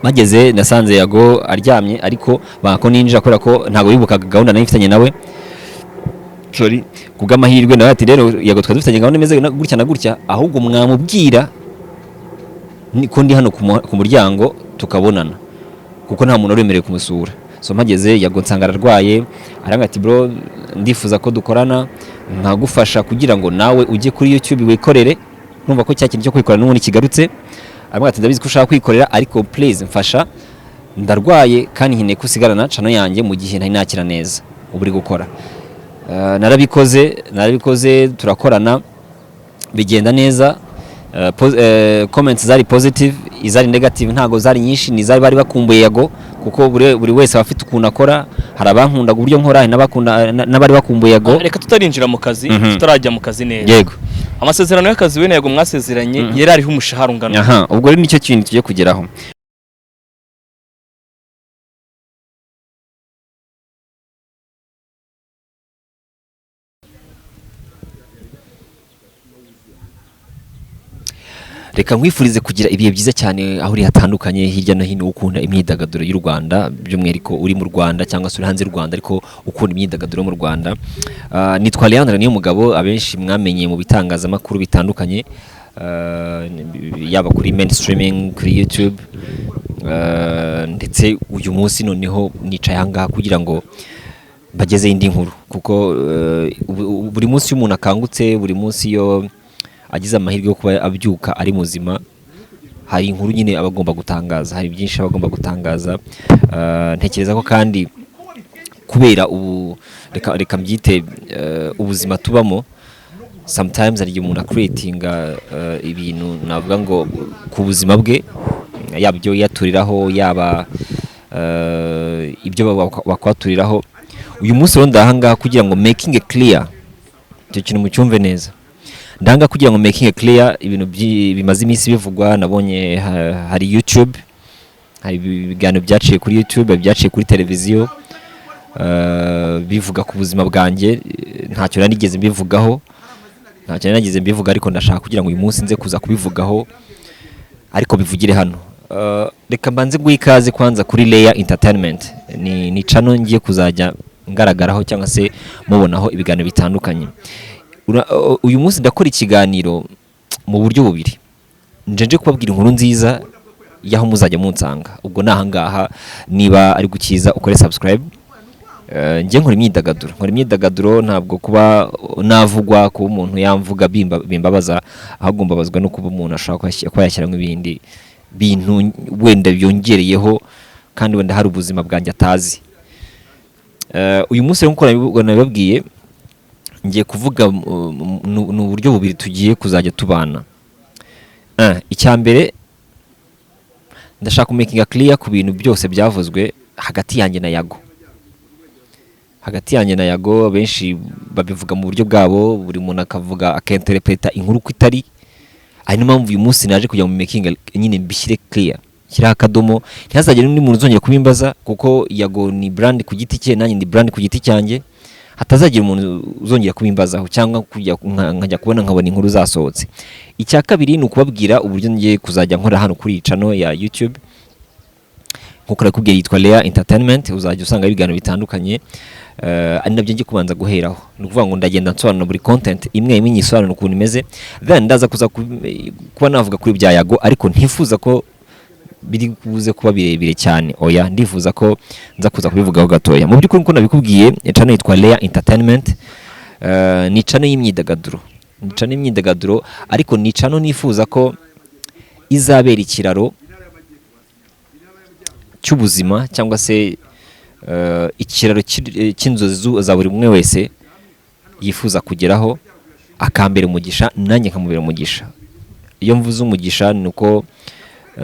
mageze nasanze Yago aryamye ariko bako ninjira akora ko ntago bibukaga gahunda nayifitanye nawe. Sorry kubw'amahirwe nawe ati rero Yago twadufitanye gahunda imeze gutya na gutya ahubwo mwamubwira ko ndi hano ku muryango tukabonana kuko nta muntu uremereye kumusura. So mpageze Yago nsanga ararwaye aranga ati bro ndifuza ko dukorana nkagufasha kugira ngo nawe ujye kuri YouTube wikorere numva ko cyakintu cyo kwikorera n'ubundi kigarutse. Aranga ati ndabizi ko ushaka kwikorera ariko please mfasha ndarwaye kandi nkeneye kusigarana channel yanjye mu gihe ntari nakira neza uburi gukora. Narabikoze turakorana bigenda neza. Comments zari positive izari negative ntago zari nyinshi ni zari bari bakumbuye Yago kuko buri wese afite ukuntu akora. Hari abankunda uburyo nkora n'abari bakumbuye Yago. Reka tutarinjira mu kazi tutarajya mu kazi neza. Yego amasezerano y'akazi we na Yago mwasezeranye yari ariho umushahara ungana. Ubwo rero nicyo kintu tugiye kugeraho. Reka nkwifurize kugira ibihe byiza cyane aho uri hatandukanye hirya no hino ukunda imyidagaduro y'u Rwanda by'umwihariko uri mu Rwanda cyangwa se uri hanze y'u Rwanda ariko ukunda imyidagaduro mu Rwanda. Nitwa Leandre Niyomugabo abenshi mwamenye mu bitangazamakuru bitandukanye yaba kuri mainstreaming kuri YouTube ndetse uyu munsi noneho nicaye ahangaha kugira ngo bageze indi nkuru kuko buri munsi umuntu akangutse buri munsi yo agize amahirwe yo kuba abyuka ari muzima hari inkuru nyine abagomba gutangaza, hari byinshi abagomba gutangaza. Ntekereza ko kandi kubera reka mbyite ubuzima tubamo sometimes ari umuntu creatinga ibintu navuga ngo ku buzima bwe yabyo yaturiraho yaba ibyo bakwaturiraho. Uyu munsi rero ndahangaha kugira ngo making it clear cyo kintu mu cyumve neza. Ndanga kugira ngo making it clear ibintu bimaze iminsi bivugwa. Nabonye hari YouTube, hari ibiganiro byaciye kuri YouTube, byaciye kuri televiziyo bivuga ku buzima bwanjye. Ntacyo nanigeze mbivugaho, ariko ndashaka kugira ngo uyu munsi nze kuza kubivugaho ariko bivugire hano. Reka mbanze guikaze kwanza kuri Leya Entertainment. Ni channel ngiye kuzajya ngaragaraho cyangwa se mubonaho ibiganiro bitandukanye. Uyu munsi ndakora ikiganiro mu buryo bubiri. Nje kubabwira inkuru nziza yaho muzajya munsanga. Ubwo nahangaha niba ari gukiza ukore subscribe. Nje nkora imyidagaduro ntabwo kuba navugwa ku umuntu yamvuga bimbabaza ahubwo mbabazwa no kuba umuntu ashaka kwayashyira nk'ibindi bintu wenda byongereyeho kandi wenda hari ubuzima bwanjye atazi. Uyu munsi rero nko nabibabwiye ngiye kuvuga n'uburyo bubiri tugiye kuzajya tubana. Icyambere ndashaka making clear ku bintu byose byavuzwe hagati yanjye na Yago. Benshi babivuga mu buryo bwabo, buri muntu akavuga akinterpreta inkuru ko itari. Ari mpamvu uyu munsi naje kujya mu making nyine mbishyire clear, kira akadomo ntihazagire n'undi muntu uzongera kubimbaza kuko Yago ni brand ku giti cye nanjye ndi brand ku giti cyanjye. Hatazagira umuntu uzongera kubimbazaho cyangwa nkajya kubona nkabona inkuru zasohotse. Icya kabiri ni ukubabwira uburyo ngiye kuzajya nkora hano kuri channel ya YouTube. Nkuko nakubwiye yitwa Leya Entertainment, uzajya usanga ibiganiro bitandukanye. Ari nabyo ngiye kubanza guheraho. Ni ukuvuga ngo ndagenda nsobanura buri content imwe inyisobanura ukuntu imeze, then ndaza kuza kuba navuga kuri bya Yago ariko ntifuza ko biri kubuze kuba birebire cyane. Oya, ndifuza ko nza kuza kubivugaho gatoya. Mu by'ukuri nko nabikubwiye channel yitwa Leya Entertainment. Ni channel y'imyidagaduro, ariko ni channel nifuza ko izabera ikiraro cy'ubuzima cyangwa se ikiraro cy'inzozi za buri umwe wese yifuza kugeraho akambera umugisha nanjye nkamubera umugisha. Iyo mvuze umugisha nuko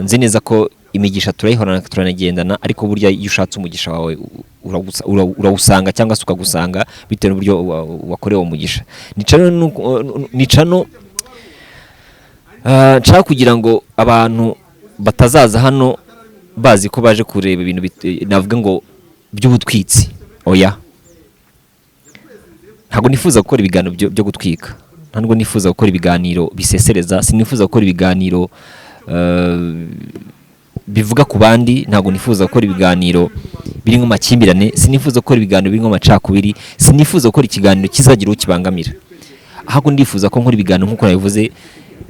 nzi neza ko imigisha turayihorana turanagendana, ariko burya iyo ushatse umugisha wawe urawusanga cyangwa se ukagusanga bitewe n'uburyo wakorewe umugisha. Ni channel nshaka kugira ngo abantu batazaza hano bazi ko baje kureba ibintu navuga ngo by'ubutwitsi. Oya, ntabwo nifuza gukora ibiganiro byo gutwika, ntabwo nifuza gukora ibiganiro bisesereza, sinifuza gukora ibiganiro bivuga ku bandi, ntabwo nifuza gukora ibiganiro birimo amakimbirane, sinifuza gukora ibiganiro birimo amacakubiri, sinifuza gukora ikiganiro kizagira ukibangamira. Ahubwo ndifuza ko nkora ibiganiro nk'uko nabivuze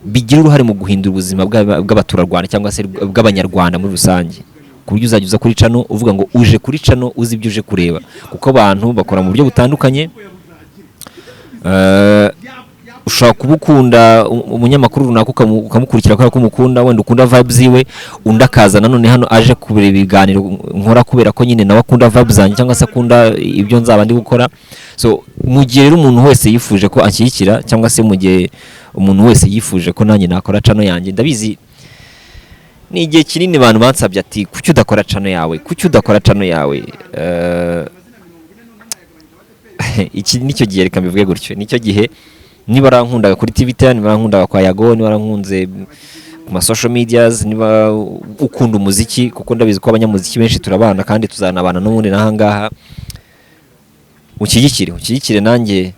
bigira uruhare mu guhindura ubuzima bw'abaturarwanda cyangwa se bw'abanyarwanda muri rusange, ku buryo uzajya uza kuri cano uvuga ngo uje kuri cano uzi ibyo uje kureba, kuko abantu bakora mu buryo butandukanye. Ushobora kuba ukunda umunyamakuru runaka ukamukurikira kubera ko umukunda, wenda ukunda vibes ziwe, undi akaza nanone hano aje kureba ibiganiro nkora kubera ko nyine nawe akunda vibes zanjye cyangwa se akunda ibyo nzaba ndi gukora. So mu gihe rero umuntu wese yifuje ko anshyigikira cyangwa se mu gihe umuntu wese yifuje ko nanjye nakora cano yanjye, ndabizi ni igihe kinini abantu bansabye ati kuki udakora cano yawe, kuki udakora cano yawe. Iki nicyo gihe, reka mbivuge gutyo, nicyo gihe niba arankundaga kuri TV10, niba arankundaga kwa Yago, niba arankunze ku ma social medias, niba ukunda umuziki, kuko ndabizi ko abanyamuziki benshi turabana kandi tuzanabana n'ubundi nahangaha, ushyigikire nanjye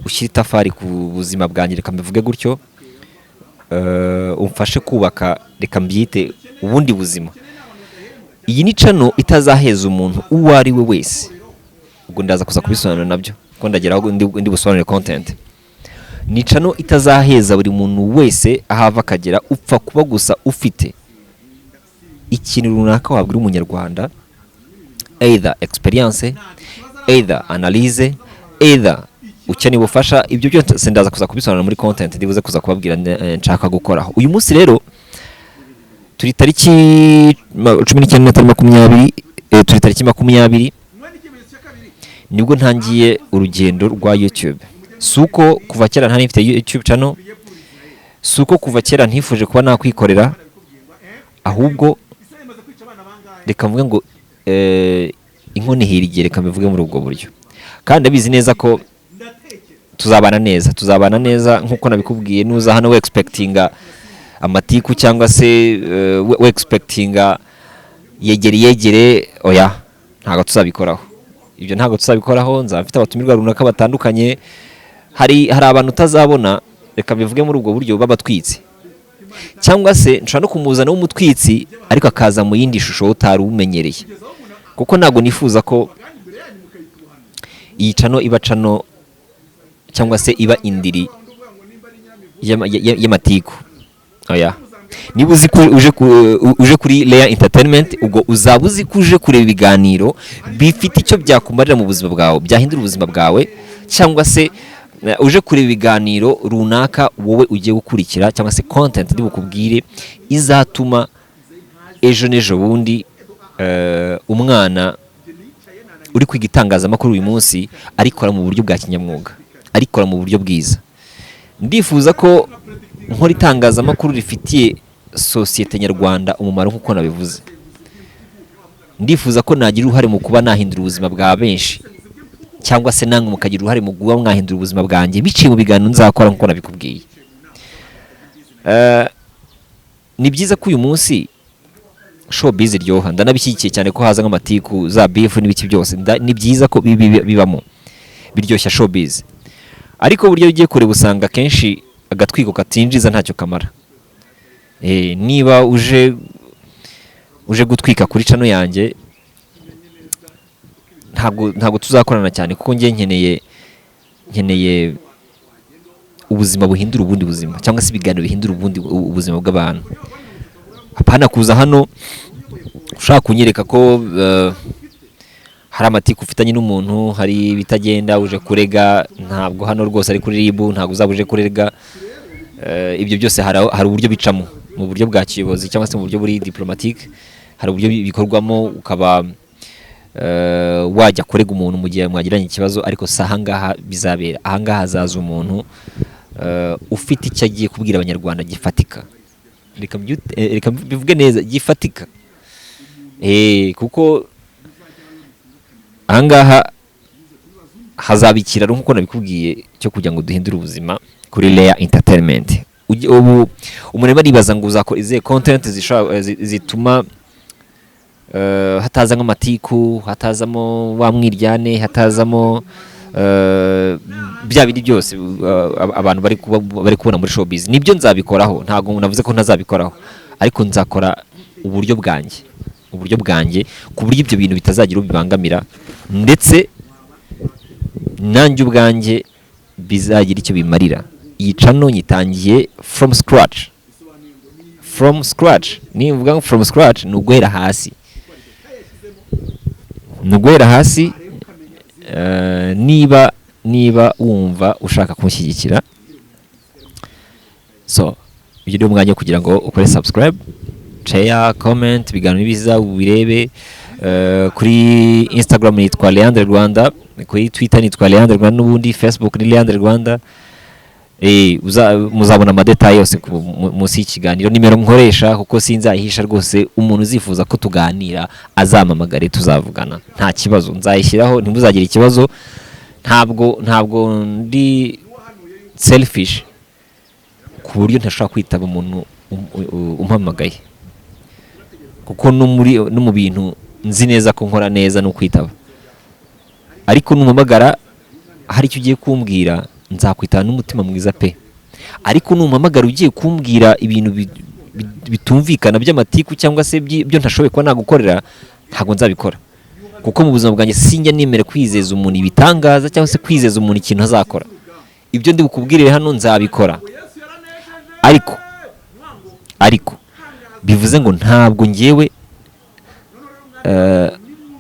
ushyira itafari ku buzima bwanjye, reka mbivuge gutyo. Umfashe kubaka, reka mbyite ubundi buzima. Iyi ni cano itazaheza umuntu uwo ari we wese, ubwo ndaza kuza kubisobanura nabyo ko ndageraho ndi busobanure content. Ni cano itazaheza buri muntu wese ahava akagera, upfa kuba gusa ufite ikintu runaka wabwira umunyarwanda, either experience, either analyse, either ukeneye ubufasha. Ibyo byose ndaza kuza kubisobanura muri content ndibuze kuza kubabwira nshaka gukoraho. Uyu munsi rero turi tariki 19/20, turi tariki 20 nibwo ntangiye urugendo rwa YouTube. Suko kuva kera ntari mfite YouTube channel, suko kuva kera ntifuje kuba nakwikorera, ahubwo reka mvuge ngo inkoni hirigere, reka mbivuge muri ubwo buryo. Kandi abizi neza ko tuzabana neza nkuko nabikubwiye. Nuza hano we expectinga amatiku cyangwa se we expectinga yegere, oya, ntago tuzabikoraho. Ibyo ntago tuzabikoraho. Nzafite abatumirwa runaka batandukanye. Hari abantu utazabona, reka bivuge muri ubwo buryo, babatwitse, cyangwa se nshobora no kumuzana w'umutwitsi ariko akaza mu yindi shusho utari umenyereye, kuko ntago nifuza ko iyi cano iba cano cyangwa se iba indiri y'amatiku. Oya, niba uzi ko uje kuri Leya Entertainment, ubwo uzaba uzi ko uje kureba ibiganiro bifite icyo byakumarira mu buzima bwawe, byahindura ubuzima bwawe, cyangwa se uje kureba ibiganiro runaka wowe ugiye gukurikira, cyangwa se content ndi bukubwire izatuma ejo n'ejo bundi umwana uri kwiga itangazamakuru uyu munsi arikora mu buryo bwa kinyamwuga, arikora mu buryo bwiza. Ndifuza ko nkora itangazamakuru rifitiye sosiyete nyarwanda umumaro nk'uko nabivuze. Ndifuza ko nagira uruhare mu kuba nahindura ubuzima bwa benshi, cyangwa se namwe mukagira uruhare mu kuba mwahindura ubuzima bwanjye biciye mu biganiro nzakora nk'uko nabikubwiye. Ni byiza ko uyu munsi showbiz iryoha, ndanabishyigikiye cyane ko haza nk'amatiku za beef n'ibiki byose, ni byiza ko bibamo biryoshya showbiz. Ariko buryo ugiye kureba usanga kenshi agatwiko katinjiza ntacyo kamara. Niba uje gutwika kuri cano yanjye, ntabwo tuzakorana cyane, kuko ngiye nkeneye ubuzima buhindura ubundi buzima, cyangwa se ibiganiro bihindura ubundi ubuzima bw'abantu. Apana kuza hano ushaka kunyereka ko hari amatiku ufitanye n'umuntu, hari ibitagenda, uje kurega. Ntabwo hano rwose ari kuri RIB, ntabwo uzaba uje kurega. Ibyo byose hari uburyo bicamo, mu buryo bwa kiyobozi cyangwa se mu buryo buri diplomatique. Hari uburyo bikorwamo, ukaba wajya kurega umuntu mu gihe mwagiranye ikibazo, ariko si ahangaha bizabera. Ahangaha hazaza umuntu ufite icyo agiye kubwira abanyarwanda gifatika, reka bivuge neza, gifatika. Kuko ahangaha hazaba ikiraro nk'uko nabikubwiye cyo kugira ngo duhindure ubuzima kuri Leya Entertainment. Ubu umuntu aribaza ngo uzakora izihe content zituma hataza nk'amatiku, hatazamo wa mwiryane, hatazamo bya bindi byose abantu bari kubona muri showbiz. Nibyo nzabikoraho, ntabwo navuze ko ntazabikoraho, ariko nzakora uburyo bwanjye ku buryo ibyo bintu bitazagira ubibangamira ndetse nanjye ubwanjye bizagira icyo bimarira. Iyi channel nyitangiye from scratch. Nivuga from scratch ni uguhera hasi. Niba wumva ushaka kumushyigikira, so ugire umwanya kugira ngo ukore subscribe, share, comment, ibiganiro biza ubirebe. Kuri Instagram nitwa Leandre Rwanda, kuri Twitter nitwa Leandre Rwanda, n'ubundi Facebook ni Leandre Rwanda. Muzabona amadetayi yose munsi y'ikiganiro. Nimero nkoresha kuko sinzayihisha rwose, umuntu uzifuza ko tuganira azamamagare tuzavugana nta kibazo, nzayishyiraho ntimuzagira ikibazo. Ntabwo ndi selfish ku buryo ntashobora kwitaba umuntu umpamagaye, kuko no mu bintu nzi neza ko nkora neza no kwitaba. Ariko numpamagara hari icyo ugiye kumbwira, nzakwitana n'umutima mwiza pe. Ariko numpamagara ugiye kumbwira ibintu bitumvikana by'amatiku cyangwa se byo ntashoboye kuba nagukorera, ntabwo nzabikora. Kuko mu buzima bwanjye sinjya nemere kwizeza umuntu ibitangaza cyangwa se kwizeza umuntu ikintu azakora. Ibyo ndi bukubwirire hano nzabikora, ariko bivuze ngo ntabwo ngewe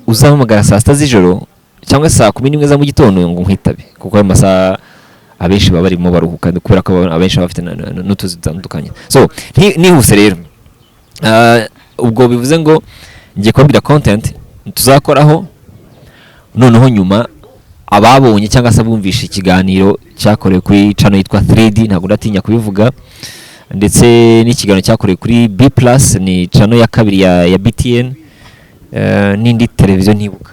uzahamagara saa 6 z'ijoro cyangwa saa 11 za mu gitondo ngo nkwitabe, kuko ayo masaha abenshi baba barimo baruhuka kubera ko abenshi bafite n'utuzi dutandukanye. So nihuse rero, ubwo bivuze ngo ngiye kubabwira content tuzakoraho, noneho nyuma ababonye cyangwa se abumvisha ikiganiro cyakorewe kuri channel yitwa 3D, ntabwo ndatinya kubivuga, ndetse n'ikiganiro cyakorewe kuri B+ ni channel ya kabiri ya BTN, n'indi televiziyo ntibuka.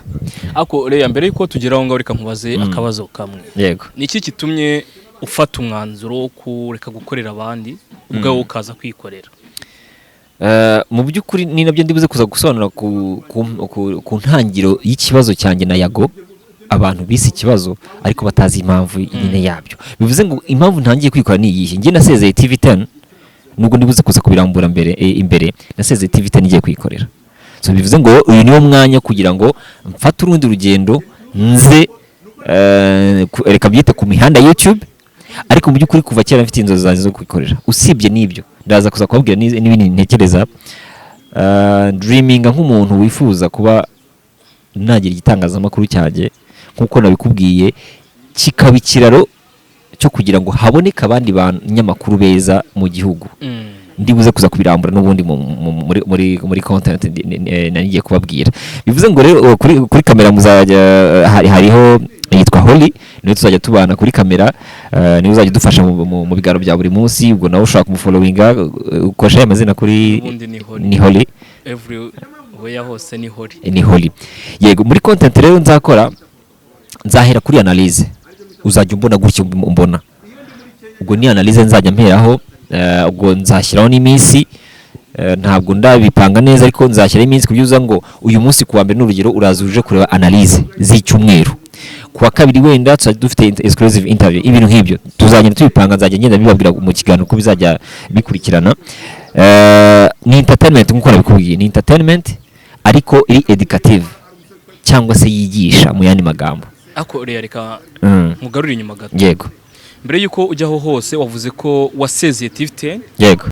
Ako reya mbere yuko tugeraho ngaho reka nkubaze akabazo kamwe. Yego. Niki kitumye ufata umwanzuro wo kureka gukorera abandi ubwawe ukaza kwikorera? Mu by'ukuri ni nabyo ndibuze kuza gusobanura ku ntangiro y'ikibazo cyanjye na Yago. Abantu bise ikibazo ariko batazi impamvu nyine yabyo. Bivuze ngo impamvu ntangiye kwikora ni iyihe. Ngiye nasezeye TV10, nubwo ndibuze kuza kubirambura imbere nasezeye TV10 ngiye kwikorera. So bivuze ngo uyu niwo mwanya kugira ngo mfate urundi rugendo nze reka byite ku mihanda YouTube, ariko mu by'ukuri kuva kera mfite inzozi zanjye zo kwikorera. Usibye n'ibyo ndaza kuza kubabwira n'ibindi ntekereza, dreaming nk'umuntu wifuza kuba nagira igitangazamakuru cyanjye nkuko nabikubwiye, kikaba ikiraro cyo kugira ngo haboneke abandi banyamakuru beza mu gihugu. Ndibuze kuza kubirambura n'ubundi muri content nanigiye kubabwira. Bivuze ngo rero kuri kamera muzajya hariho yitwa Holly, niwe tuzajya tubana kuri kamera, niwe uzajya dufasha mu bigaro bya buri munsi. Ubwo nawe ushaka kumufollowinga ukosha amazina kuri ni Holly, everywhere hose ni Holly. Yego, muri content rero nzakora nzahera kuri analyze, uzajya umbona gutyo umbona. Ubwo ni analyze nzajya mperaho, ubwo nzashyiraho n'iminsi, ntabwo ndabipanga neza ariko nzashyiraho iminsi kubyuza ngo uyu munsi kuwa mbere n'urugero uraza uje kureba analyze z'icyumweru, kuwa kabiri wenda tuzajya dufite exclusive interview. Ibintu nk'ibyo tuzagenda tubipanga, nzajya ngenda bibabwira mu kiganiro ko bizajya bikurikirana. Ni entertainment nk'uko nabikubwiye, ni entertainment ariko iri educative cyangwa se yigisha mu yandi magambo. Ako reka mugarura inyuma gato. Yego. Mbere yuko ujyaho hose wavuze ko wasezeye TV10. Yego.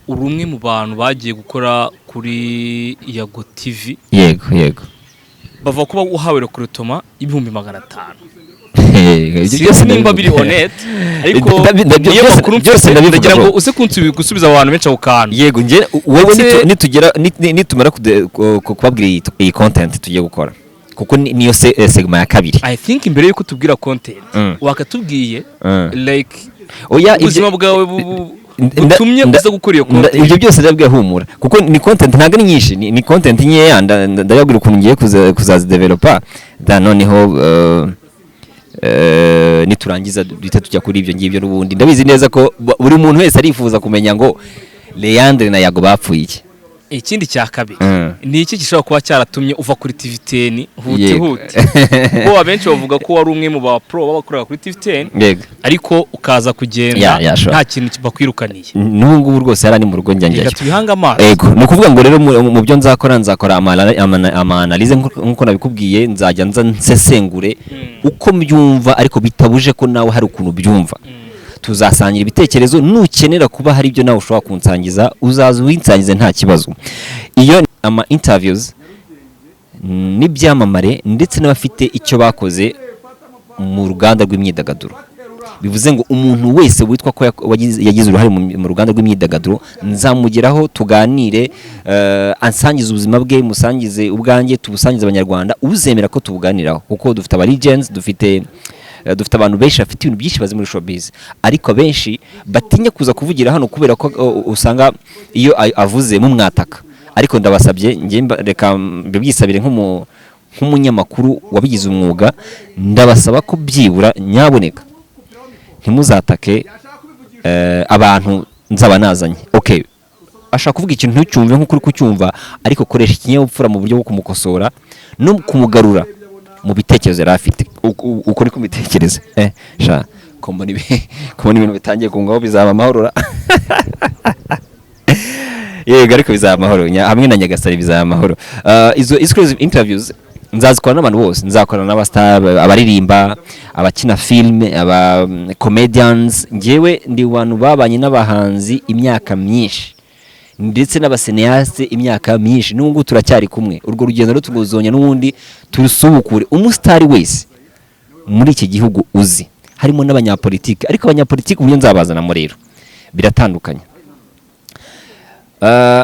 Uri umwe mu bantu bagiye gukora kuri Yago TV. Yego. Bava kuba uhawe rekrutoma 5,500. Ibyo byose nimba biri honest, ariko niyo makuru byose ndagira ngo use gusubiza abantu benshi ako kantu. Yego, nge wowe nitumara kubabwira iyi content tugiye gukora, kuko niyo segment ya kabiri. I think imbere yuko tubwira content wakatubwiye like oya ubuzima bwawe butumye uza gukora iyo content. Ibyo byose ndabwiye humura, kuko ni content ntago ni nyinshi, ni content nkeya. Ndababwira ukuntu ngiye kuzaza developer noneho niturangiza duhita tujya kuri ibyo ngibyo. N'ubundi ndabizi neza ko buri muntu wese arifuza kumenya ngo Leandre na Yago bapfuye iki. ikindi cya kabiri ni iki gishobora kuba cyaratumye uva kuri TV10 hute kuko abenshi bavuga ko wari umwe mu ba pro babakorera kuri TV10 ariko ukaza kugenda nta kintu bakwirukaniye n'ubu ngubu rwose yarani mu rugo njyanjye reka tubihanga amaso yego ni ukuvuga ngo rero mu byo nzakora ama-analyse nk'uko nabikubwiye nzajya nsesengure uko mbyumva ariko bitabuje ko nawe hari ukuntu byumva tuzasangira ibitekerezo nukenera kuba hari ibyo nawe ushobora kunsangiza uzaza winsangize nta kibazo iyo ama interviews n'ibyamamare ndetse n'abafite icyo bakoze mu ruganda rw'imyidagaduro bivuze ngo umuntu wese witwa ko yagize uruhare mu ruganda rw'imyidagaduro nzamugeraho tuganire ansangize ubuzima bwe musangize ubwanjye tubusangize abanyarwanda uzemera ko tubuganiraho kuko dufite aba legends dufite abantu benshi bafite ibintu byinshi bazi muri showbiz ariko benshi batinya kuza kuvugira hano kubera ko usanga iyo avuze mu mwataka ariko ndabasabye reka mbibyisabire nk'umunyamakuru wabigize umwuga ndabasaba ko byibura nyaboneka ntimuzatake abantu nzaba nazanye okay ashaka kuvuga ikintu ntucyumve nk'ukuri kucyumva ariko koresha ikinyabupfura mu buryo bwo kumukosora no kumugarura mu bitekerezo yari afite uko ni kumitekereza sha kubona ibintu bitangiye kungaho bizaba amahoro yego ariko bizaba amahoro hamwe na Nyagasare bizaba amahoro izo exclusive interviews nzazikorana n'abantu bose nzakorana n'abastar abaririmba abakina film aba comedians ngewe ndi abantu babanye n'abahanzi imyaka myinshi ndetse n'abaseneaste imyaka myinshi n'ubwo turacyari kumwe urwo rugendo rwo tugozonya n'ubundi turusubukure umustar wese muri iki gihugu uzi harimo n'abanyapolitike ariko abanyapolitike uburyo nzabazana rero biratandukanye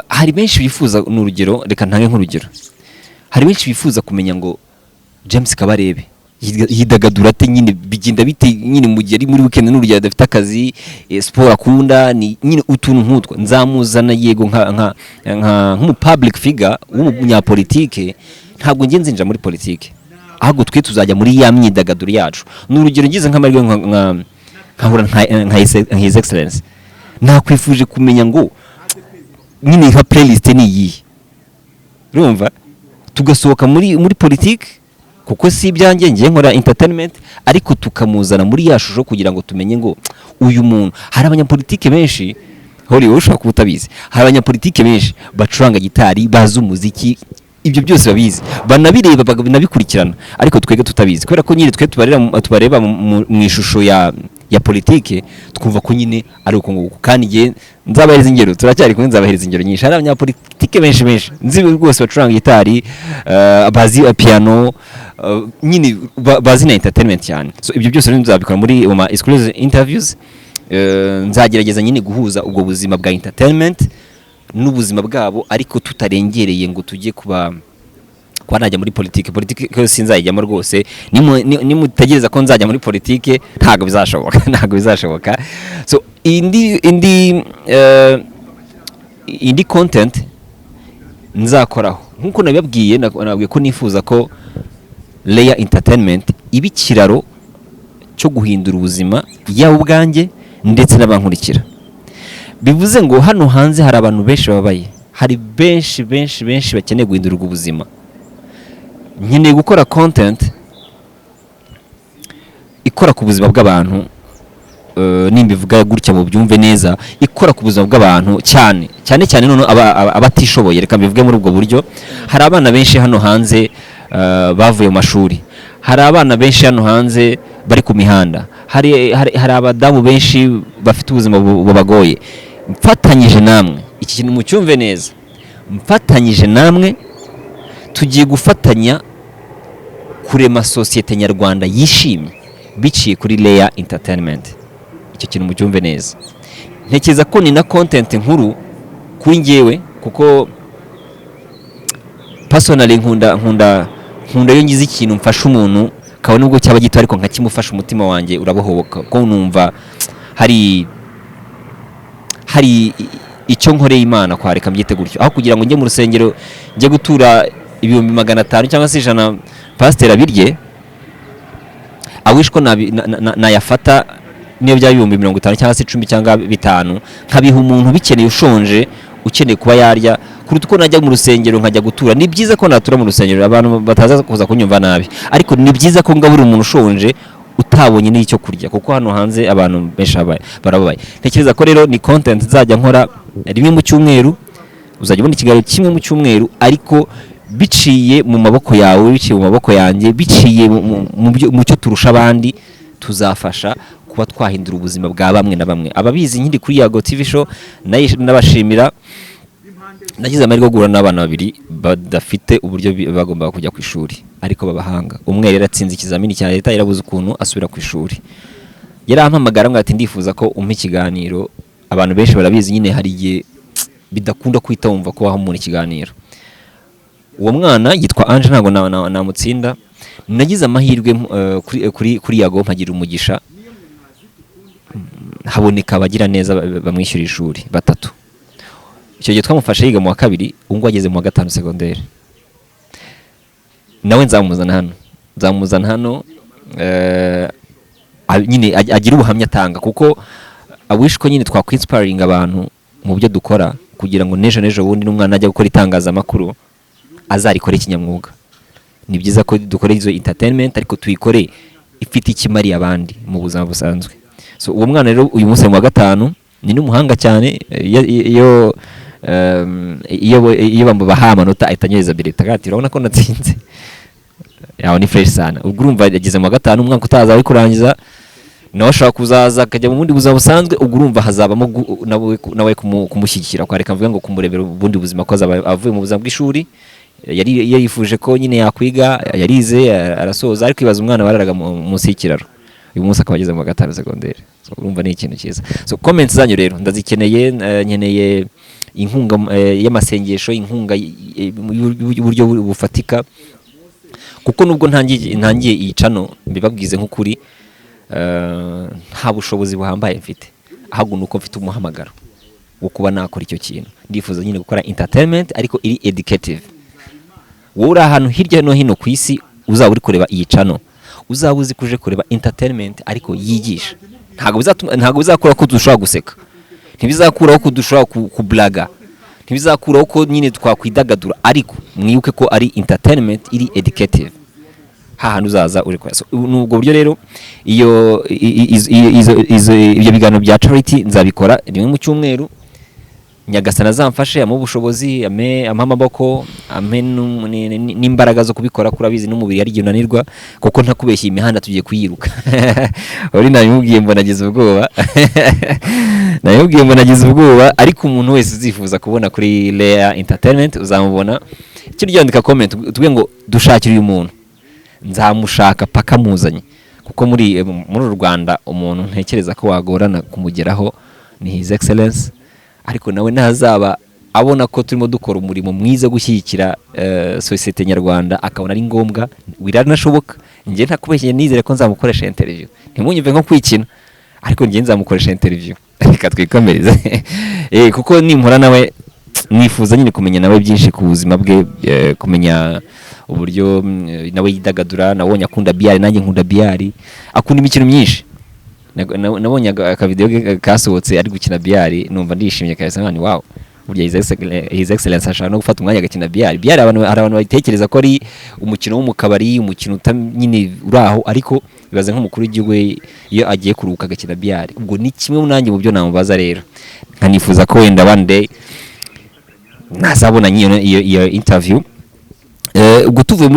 hari benshi bifuza n'urugero reka ntange nk'urugero hari benshi bifuza kumenya ngo James Kabarebe yidagadura ate nyine bigenda bite nyine mu gihe ari muri weekend n'urugero adafite akazi sport akunda ni nyine utuntu nk'utwo nzamuzana yego nka public figure w'umunyapolitike ntabwo nge nzinjira muri politike ahubwo twe tuzajya muri ya myidagaduro yacu n'urugero ngize nk'amarwe nkahura nka his excellence nakwifuje kumenya ngo nyine nka playlist ni iyi urumva tugasohoka muri politike kuko si ibyanjye ngiye nkora entertainment ariko tukamuzana muri ya shusho kugira ngo tumenye ngo uyu muntu hari abanyapolitike benshi hori ushaka kubutabizi hari abanyapolitike benshi bacuranga gitari bazi umuziki ibyo byose babizi banabireba banabikurikirana ariko twege tutabizi kubera ko nyine twe tubareba mu ishusho ya politike twumva ko nyine ari uko nguko kandi ngiye nzabahereza ingero turacyari kumwe nzabahereza ingero nyinshi hari abanyapolitike benshi nzi rwose bacuranga gitari bazi piano nyine bazi na entertainment cyane so ibyo byose nzabikora muri ma exclusive interviews nzagerageza nyine guhuza ubwo buzima bwa entertainment n'ubuzima bwabo ariko tutarengereye ngo tujye kuba najya muri politike ko sinzayijyamo rwose nimutegereza ko nzajya muri politike ntabwo bizashoboka so indi content nzakoraho nkuko nabibabwiye nabwiye ko nifuza ko Leya Entertainment iba ikiraro cyo guhindura ubuzima yaba ubwanjye ndetse n'abankurikira bivuze ngo hano hanze hari abantu benshi babaye hari benshi bakeneye guhindurwa ubuzima nkeneye gukora content ikora ku buzima bw'abantu nimbivuga gutya mu byumve neza ikora ku buzima bw'abantu cyane none abatishoboye reka mbivuge muri ubwo buryo hari abana benshi hano hanze bavuye mu mashuri hari abana benshi hano hanze bari ku mihanda hari abadamu benshi bafite ubuzima bubagoye mfatanyije namwe iki kintu mucyumve neza mfatanyije namwe tugiye gufatanya kurema sosiyete nyarwanda yishimye biciye kuri Leya Entertainment icyo kintu mucyumve neza ntekereza ko ni na content nkuru kuri ngewe kuko personally nkunda iyo ngize ikintu mfasha umuntu kabone ubwo cyaba gito ariko nkakimufasha umutima wanjye urabohoboka ko numva hari icyo nkoreye Imana kwareka mbyite gutyo aho kugira ngo njye mu rusengero njye gutura 500 cyangwa se 100 pasiteri abirye awishko nayafata niyo bya 50 cyangwa se 10 cyangwa 5 nkabiha umuntu bikeneye ushonje ukeneye kuba yarya kuruta uko najya mu rusengero nkajya gutura. Ni byiza ko natura mu rusengero abantu bataza kuza kunyumva nabi, ariko ni byiza ko ngabura umuntu ushonje utabonye n'icyo kurya, kuko hano hanze abantu benshi barababaye. Ntekereza ko rero ni content nzajya nkora rimwe mu cyumweru, uzajya ubona ikiganiro kimwe mu cyumweru, ariko biciye mu maboko yawe, biciye mu maboko yanjye, biciye mu cyo turusha abandi, tuzafasha kuba twahindura ubuzima bwa bamwe na bamwe. Ababizi nkindi kuri Yago TV show nabashimira. Nagize amahirwe yo guhura n'abana babiri badafite uburyo bagomba kujya ku ishuri, ariko babahanga. Umwe rero atsinze ikizamini cya leta, yarabuze ukuntu asubira ku ishuri. Yarampamagara ngo ati ndifuza ko umpa ikiganiro. Abantu benshi barabizi nyine hari igihe bidakunda kwita wumva ko waha umuntu ikiganiro. Uwo mwana yitwa Ange, ntabwo namutsinda. Nagize amahirwe kuri Yago mpagira umugisha, haboneka abagira neza bamwishyura ishuri batatu. Icyo gihe twamufashe yiga mu wa kabiri, ubwo ageze mu wa gatanu secondaire. Nawe nzamuzana hano nyine agira ubuhamya atanga, kuko awish ko nyine twakwiinspiring abantu mu byo dukora, kugira ngo nejo bundi n'umwana ajya gukora itangazamakuru azarikore kinyamwuga. Ni byiza ko dukore izo entertainment, ariko tuyikore ifite ikimariye abandi mu buzima busanzwe. So uwo mwana rero uyu munsi mu wa gatanu ni n'umuhanga cyane. Iyo bamubaha amanota ahita anyereza bireta ati urabona ko natsinze. Yaho ni fresh sana. Ubwo urumva yageze mu wa gatanu, umwaka utaza ari kurangiza, nawe ashaka kuzaza akajya mu bundi buzima busanzwe. Ubwo urumva hazabamo nawe kumushyigikira, ko reka mvuga ngo kumurebera ubundi buzima, ko avuye mu buzima bw'ishuri. Yari yifuje ko nyine yakwiga, yarize arasoza, ariko ibaza umwana bararaga munsi y'ikiraro. Uyu munsi akaba ageze mu wa gatanu secondaire. So urumva ni ikintu cyiza. So comments zanyu rero ndazikeneye, nkeneye inkunga y'amasengesho, inkunga y'uburyo bufatika, kuko nubwo ntangiye iyi channel mbibabwize nk'ukuri, nta bushobozi buhambaye mfite, ahubwo nuko mfite umuhamagaro wo kuba nakora icyo kintu. Ndifuza nyine gukora entertainment ariko iri educative. Wowe uri ahantu hirya no hino ku isi, uzaba uri kureba iyi channel, uzaba uzi kuje kureba entertainment ariko yigisha. Ntabwo bizakura ko dushobora guseka, ntibizakuraho ko dushobora kublaga, ntibizakuraho ko nyine twakwidagadura, ariko mwibuke ko ari entertainment iri educative. Hantu uzaza uri kwa. So nubwo buryo rero ibyo biganiro bya charity nzabikora rimwe mu cyumweru. Nyagasana azamfashe, amu ubushobozi, amaboko, n'imbaraga zo kubikora. Kurabizi n'umubiri ari gihe unanirwa, kuko ntakubeshya imihanda tugiye kuyiruka. Uri nabimubwiye mbona nagize ubwoba, ariko umuntu wese uzifuza kubona kuri Leya Entertainment uzamubona. Ikindi yandika comment tuvuge ngo dushakire uyu muntu, nzamushaka paka muzanye, kuko muri Rwanda umuntu ntekereza ko wagorana kumugeraho ni His Excellence. Ariko nawe ntazaba abona ko turimo dukora umurimo mwiza gushyigikira societe nyarwanda, akabona ari ngombwa, biranashoboka. Ngiye ntakubeshye, nizere ko nzamukoresha interview. Ntimunyumve nko kwikina, ariko ngiye nzamukoresha interview. Reka twikomereze. Kuko nimpora nawe nifuza nyine kumenya nawe byinshi ku buzima bwe, kumenya uburyo nawe yidagadura. Nabonye akunda biyari, nanjye nkunda biyari. Akunda imikino myinshi. Nabonye akavideo kasohotse ari gukina biyari, numva ndishimye cyane cyane. Wow, burya His Excellence ashaka no gufata umwanya agakina biyari. Biyari abantu bayitekereza ko ari umukino wo mu kabari, umukino nyine uraho, ariko bibaze nk'umukuru w'igihugu iyo agiye kuruhuka agakina biyari. Ubwo ni kimwe mu nanjye mu byo namubaza rero. Nkanifuza ko wenda one day nazabona iyo interview. Ubwo tuvuye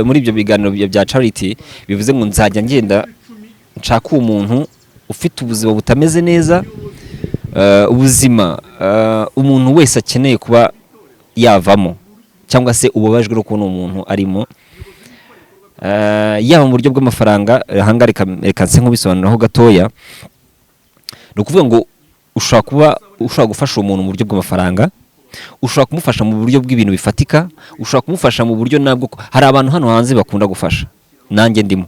muri ibyo biganiro bya charity, bivuze ngo nzajya ngenda nshaka umuntu ufite ubuzima butameze neza, ubuzima umuntu wese akeneye kuba yavamo, cyangwa se ubabajwe no kubona umuntu arimo, yaba mu buryo bw'amafaranga. Hanga reka nse nk'ubisobanuraho gatoya. Ni ukuvuga ngo ushobora gufasha umuntu mu buryo bw'amafaranga, ushobora kumufasha mu buryo bw'ibintu bifatika, ushobora kumufasha mu buryo nabwo. Hari abantu hano hanze bakunda gufasha, nanjye ndimo.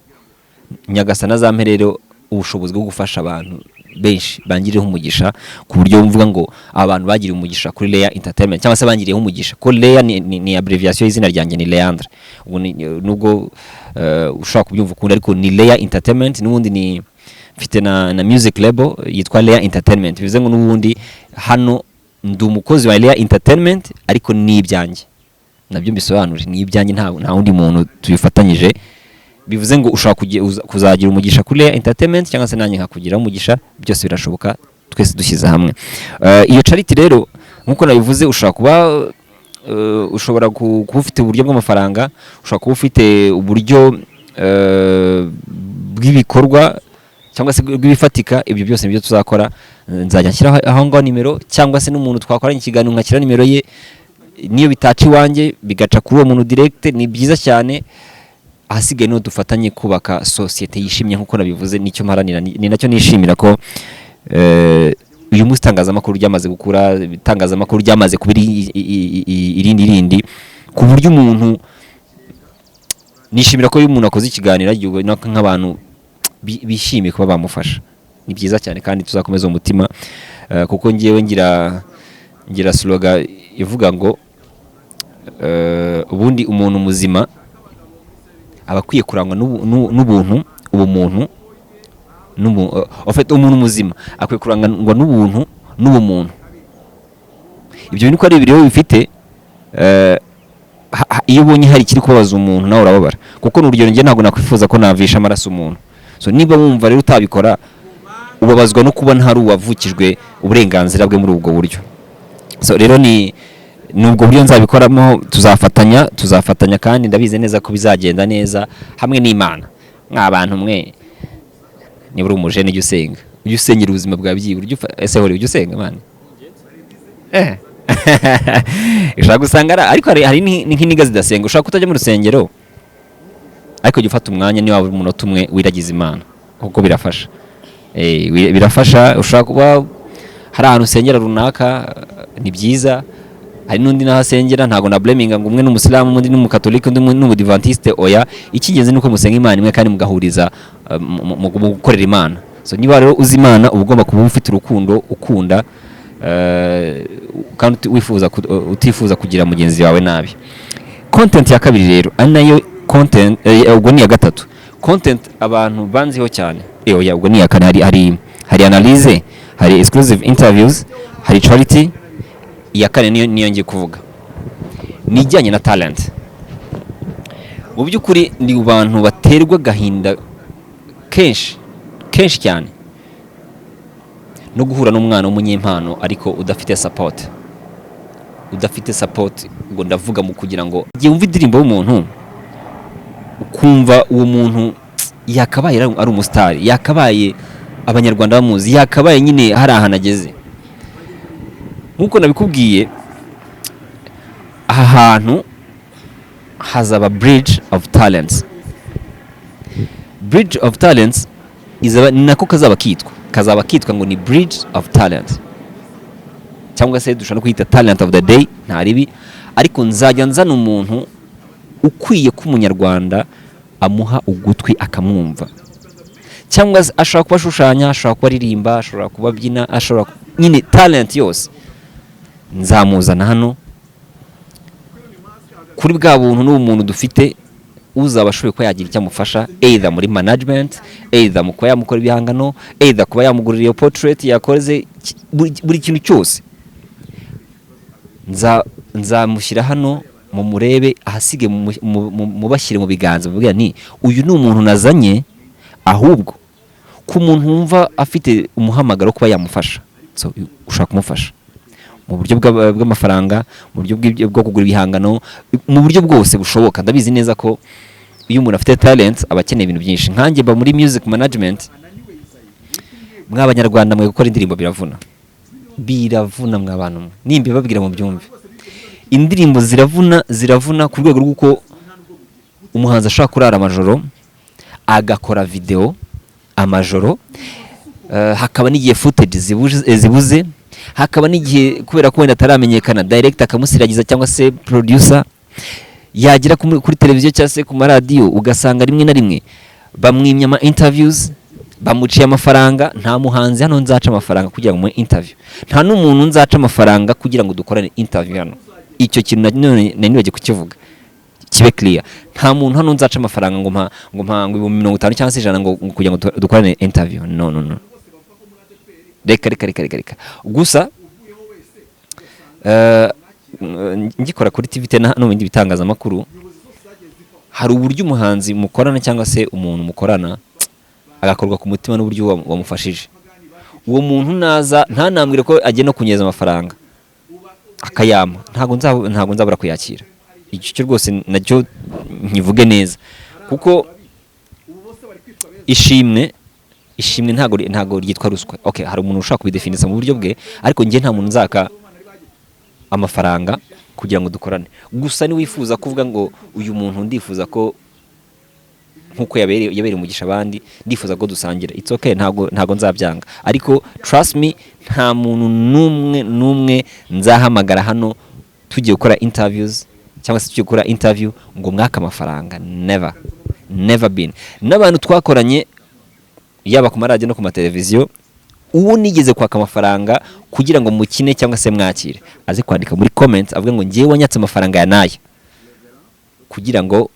Nyagasana azampe rero ubushobozi bwo gufasha abantu benshi, bangirireho umugisha, ku buryo mvuga ngo abantu bagiriye umugisha kuri Leya Entertainment, cyangwa se bangiriyeho umugisha ko Leya ni abbreviation y'izina ryanjye, ni Leandre. Nubwo ushobora kubyumva ukunda, ariko ni Leya Entertainment. N'ubundi ni mfite na music label yitwa Leya Entertainment. Bivuze ngo n'ubundi hano ndi umukozi wa Lea Entertainment ariko ni ibyanjye, nabyo mbisobanure, ni ibyanjye, nta wundi muntu tubifatanyije. Bivuze ngo ushaka kuzagira umugisha kuri Lea Entertainment cyangwa se nanjye nkakugira umugisha, byose birashoboka twese dushyize hamwe. Iyo charity rero nkuko nabivuze, ushobora kuba ufite uburyo bw'amafaranga, ushobora kuba ufite uburyo bw'ibikorwa cyangwa se bw'ibifatika. Ibyo byose nibyo tuzakora. Nzajya nshyiraho aho ngaho nimero, cyangwa se n'umuntu twakoranye ikiganiro nkashyira nimero ye, niyo bitaca iwanjye bigaca kuri uwo muntu direct, ni byiza cyane. Ahasigaye no dufatanye kubaka societe yishimye nkuko nabivuze, nicyo mparanira, ni nacyo nishimira ko uyu munsi itangazamakuru ryamaze gukura, itangazamakuru ryamaze kubira irindi ku buryo umuntu, nishimira ko iyo umuntu akoze ikiganiro nk'abantu bishimiye kuba bamufasha. Ni byiza cyane kandi tuzakomeza umutima, kuko ngiyewe ngira slogan ivuga ngo ubundi umuntu muzima aba akwiye kurangwa n'ubuntu, ubumuntu, umuntu muzima akwiye kurangwa n'ubuntu n'ubumuntu. Ibyo bintu ko ari ibiriho bifite, iyo ubonye hari ikiri kubabaza umuntu nawe urababara, kuko n'urugero njye ntabwo nakwifuza ko navisha amaraso umuntu. So niba wumva rero utabikora, ubabazwa no kubona hari uwavukijwe uburenganzira bwe muri ubwo buryo. So rero ni ubwo buryo nzabikoramo, tuzafatanya kandi ndabizi neza ko bizagenda neza hamwe n'Imana. Nk'abantu mwe, niba uri umujene ujye usengera ubuzima bwawe byibura, ese hore ujye usenga Imana. Ushaka gusanga ariko hari nk'iniga zidasenga, ushaka kutajya mu rusengero ariko jya ufata umwanya niba waba umunota umwe wiragiza Imana, kuko birafasha. Birafasha. Ushaka kuba hari ahantu usengera runaka, ni byiza. Hari n'undi naho asengera, ntago na blaminga ngo umwe n'umusilamu, undi n'umukatolika, undi n'umudivantiste, oya. Icyingenzi nuko musenga Imana imwe kandi mugahuriza mu gukorera Imana. So niba rero uzi Imana, uba ugomba kuba ufite urukundo, ukunda, kandi utifuza kugira mugenzi wawe nabi. Content ya kabiri rero ari nayo content, ubwo ni ya gatatu. Content abantu banziho cyane, ubwo ni ya kane. Hari analyse, hari exclusive interviews, hari charity. Iya kane niyo ngiye kuvuga, ni ijyanye na talent. Mu by'ukuri ni abantu baterwa gahinda kenshi cyane no guhura n'umwana w'umunyempano ariko udafite support. Ubwo ndavuga mu kugira ngo igihe wumva indirimbo y'umuntu ukumva uwo muntu yakabaye ari umusitari, yakabaye abanyarwanda bamuzi, yakabaye nyine hari ahantu ageze. Nkuko nabikubwiye, aha hantu hazaba Bridge of Talents. Bridge of Talents ni nako kazaba kitwa ngo ni Bridge of Talent, cyangwa se dushobora kwita Talent of the Day, nta ribi. Ariko nzajya nzana umuntu ukwiye ko umunyarwanda amuha ugutwi akamwumva, cyangwa ashobora kuba ashushanya, ashobora kuba aririmba, ashobora kuba abyina, ashobora nyine talent yose nzamuzana hano. Kuri bwa buntu n'ubumuntu dufite, uzaba ashoboye ko yagira icyo amufasha, either muri management, either mu kuba yamukora ibihangano, either kuba yamugurira iyo portrait yakoze, buri kintu cyose nzamushyira hano mu murebe, ahasige mubashyire mu biganza, mubwira ni uyu ni umuntu nazanye, ahubwo ku muntu wumva afite umuhamagaro kuba yamufasha. So ushaka kumufasha mu buryo bw'amafaranga, mu buryo bwo kugura ibihangano, mu buryo bwose bushoboka. Ndabizi neza ko iyo umuntu afite talent aba akeneye ibintu byinshi. Nkanjye mba muri music management. Mw'abanyarwanda mwe gukora indirimbo biravuna mw'abantu, nimba babwira mu byumve, indirimbo ziravuna ku rwego rw'uko umuhanzi ashaka kurara amajoro agakora video amajoro, hakaba n'igihe footage zibuze, hakaba n'igihe kubera ko wenda ataramenyekana director akamusiragiza cyangwa se producer yagira kuri televiziyo cyangwa se ku maradiyo, ugasanga rimwe na rimwe bamwimye ama interviews, bamuciye amafaranga. Nta muhanzi hano nzaca amafaranga kugira ngo mu interview, nta n'umuntu nzaca amafaranga kugira ngo dukorane interview hano. Icyo kintu nanibagiye kukivuga kibe clear. Nta muntu hano nzaca amafaranga ngo mpa 50 cyangwa se 100 ngo kugira ngo dukorane interview. No. Reka. Gusa ngikora kuri TVT no mu bindi bitangazamakuru, hari uburyo umuhanzi mukorana cyangwa se umuntu mukorana agakorwa ku mutima n'uburyo wamufashije. Uwo muntu naza ntanambwire ko agiye no kunyeza amafaranga akayama, ntago nzabura kuyakira. Icyo rwose nacyo nkivuge neza, kuko ishimwe ntago ryitwa ruswa. Okay, hari umuntu ushaka kubidefinisa mu buryo bwe, ariko njye nta muntu nzaka amafaranga kugira ngo dukorane. Gusa ni wifuza kuvuga ngo uyu muntu ndifuza ko nkuko yabereye umugisha abandi, ndifuza ko dusangira, it's okay, ntago nzabyanga. Ariko trust me, nta muntu numwe nzahamagara hano tugiye gukora interviews cyangwa se tugiye gukora interview ngo mwaka amafaranga. Never been. N'abantu twakoranye yaba ku maradiyo no ku mateleviziyo, uwo nigeze kwaka amafaranga kugira ngo mukine cyangwa se mwakire, aze kwandika muri comments avuga ngo ngiye wanyatse amafaranga ya naye kugira ngo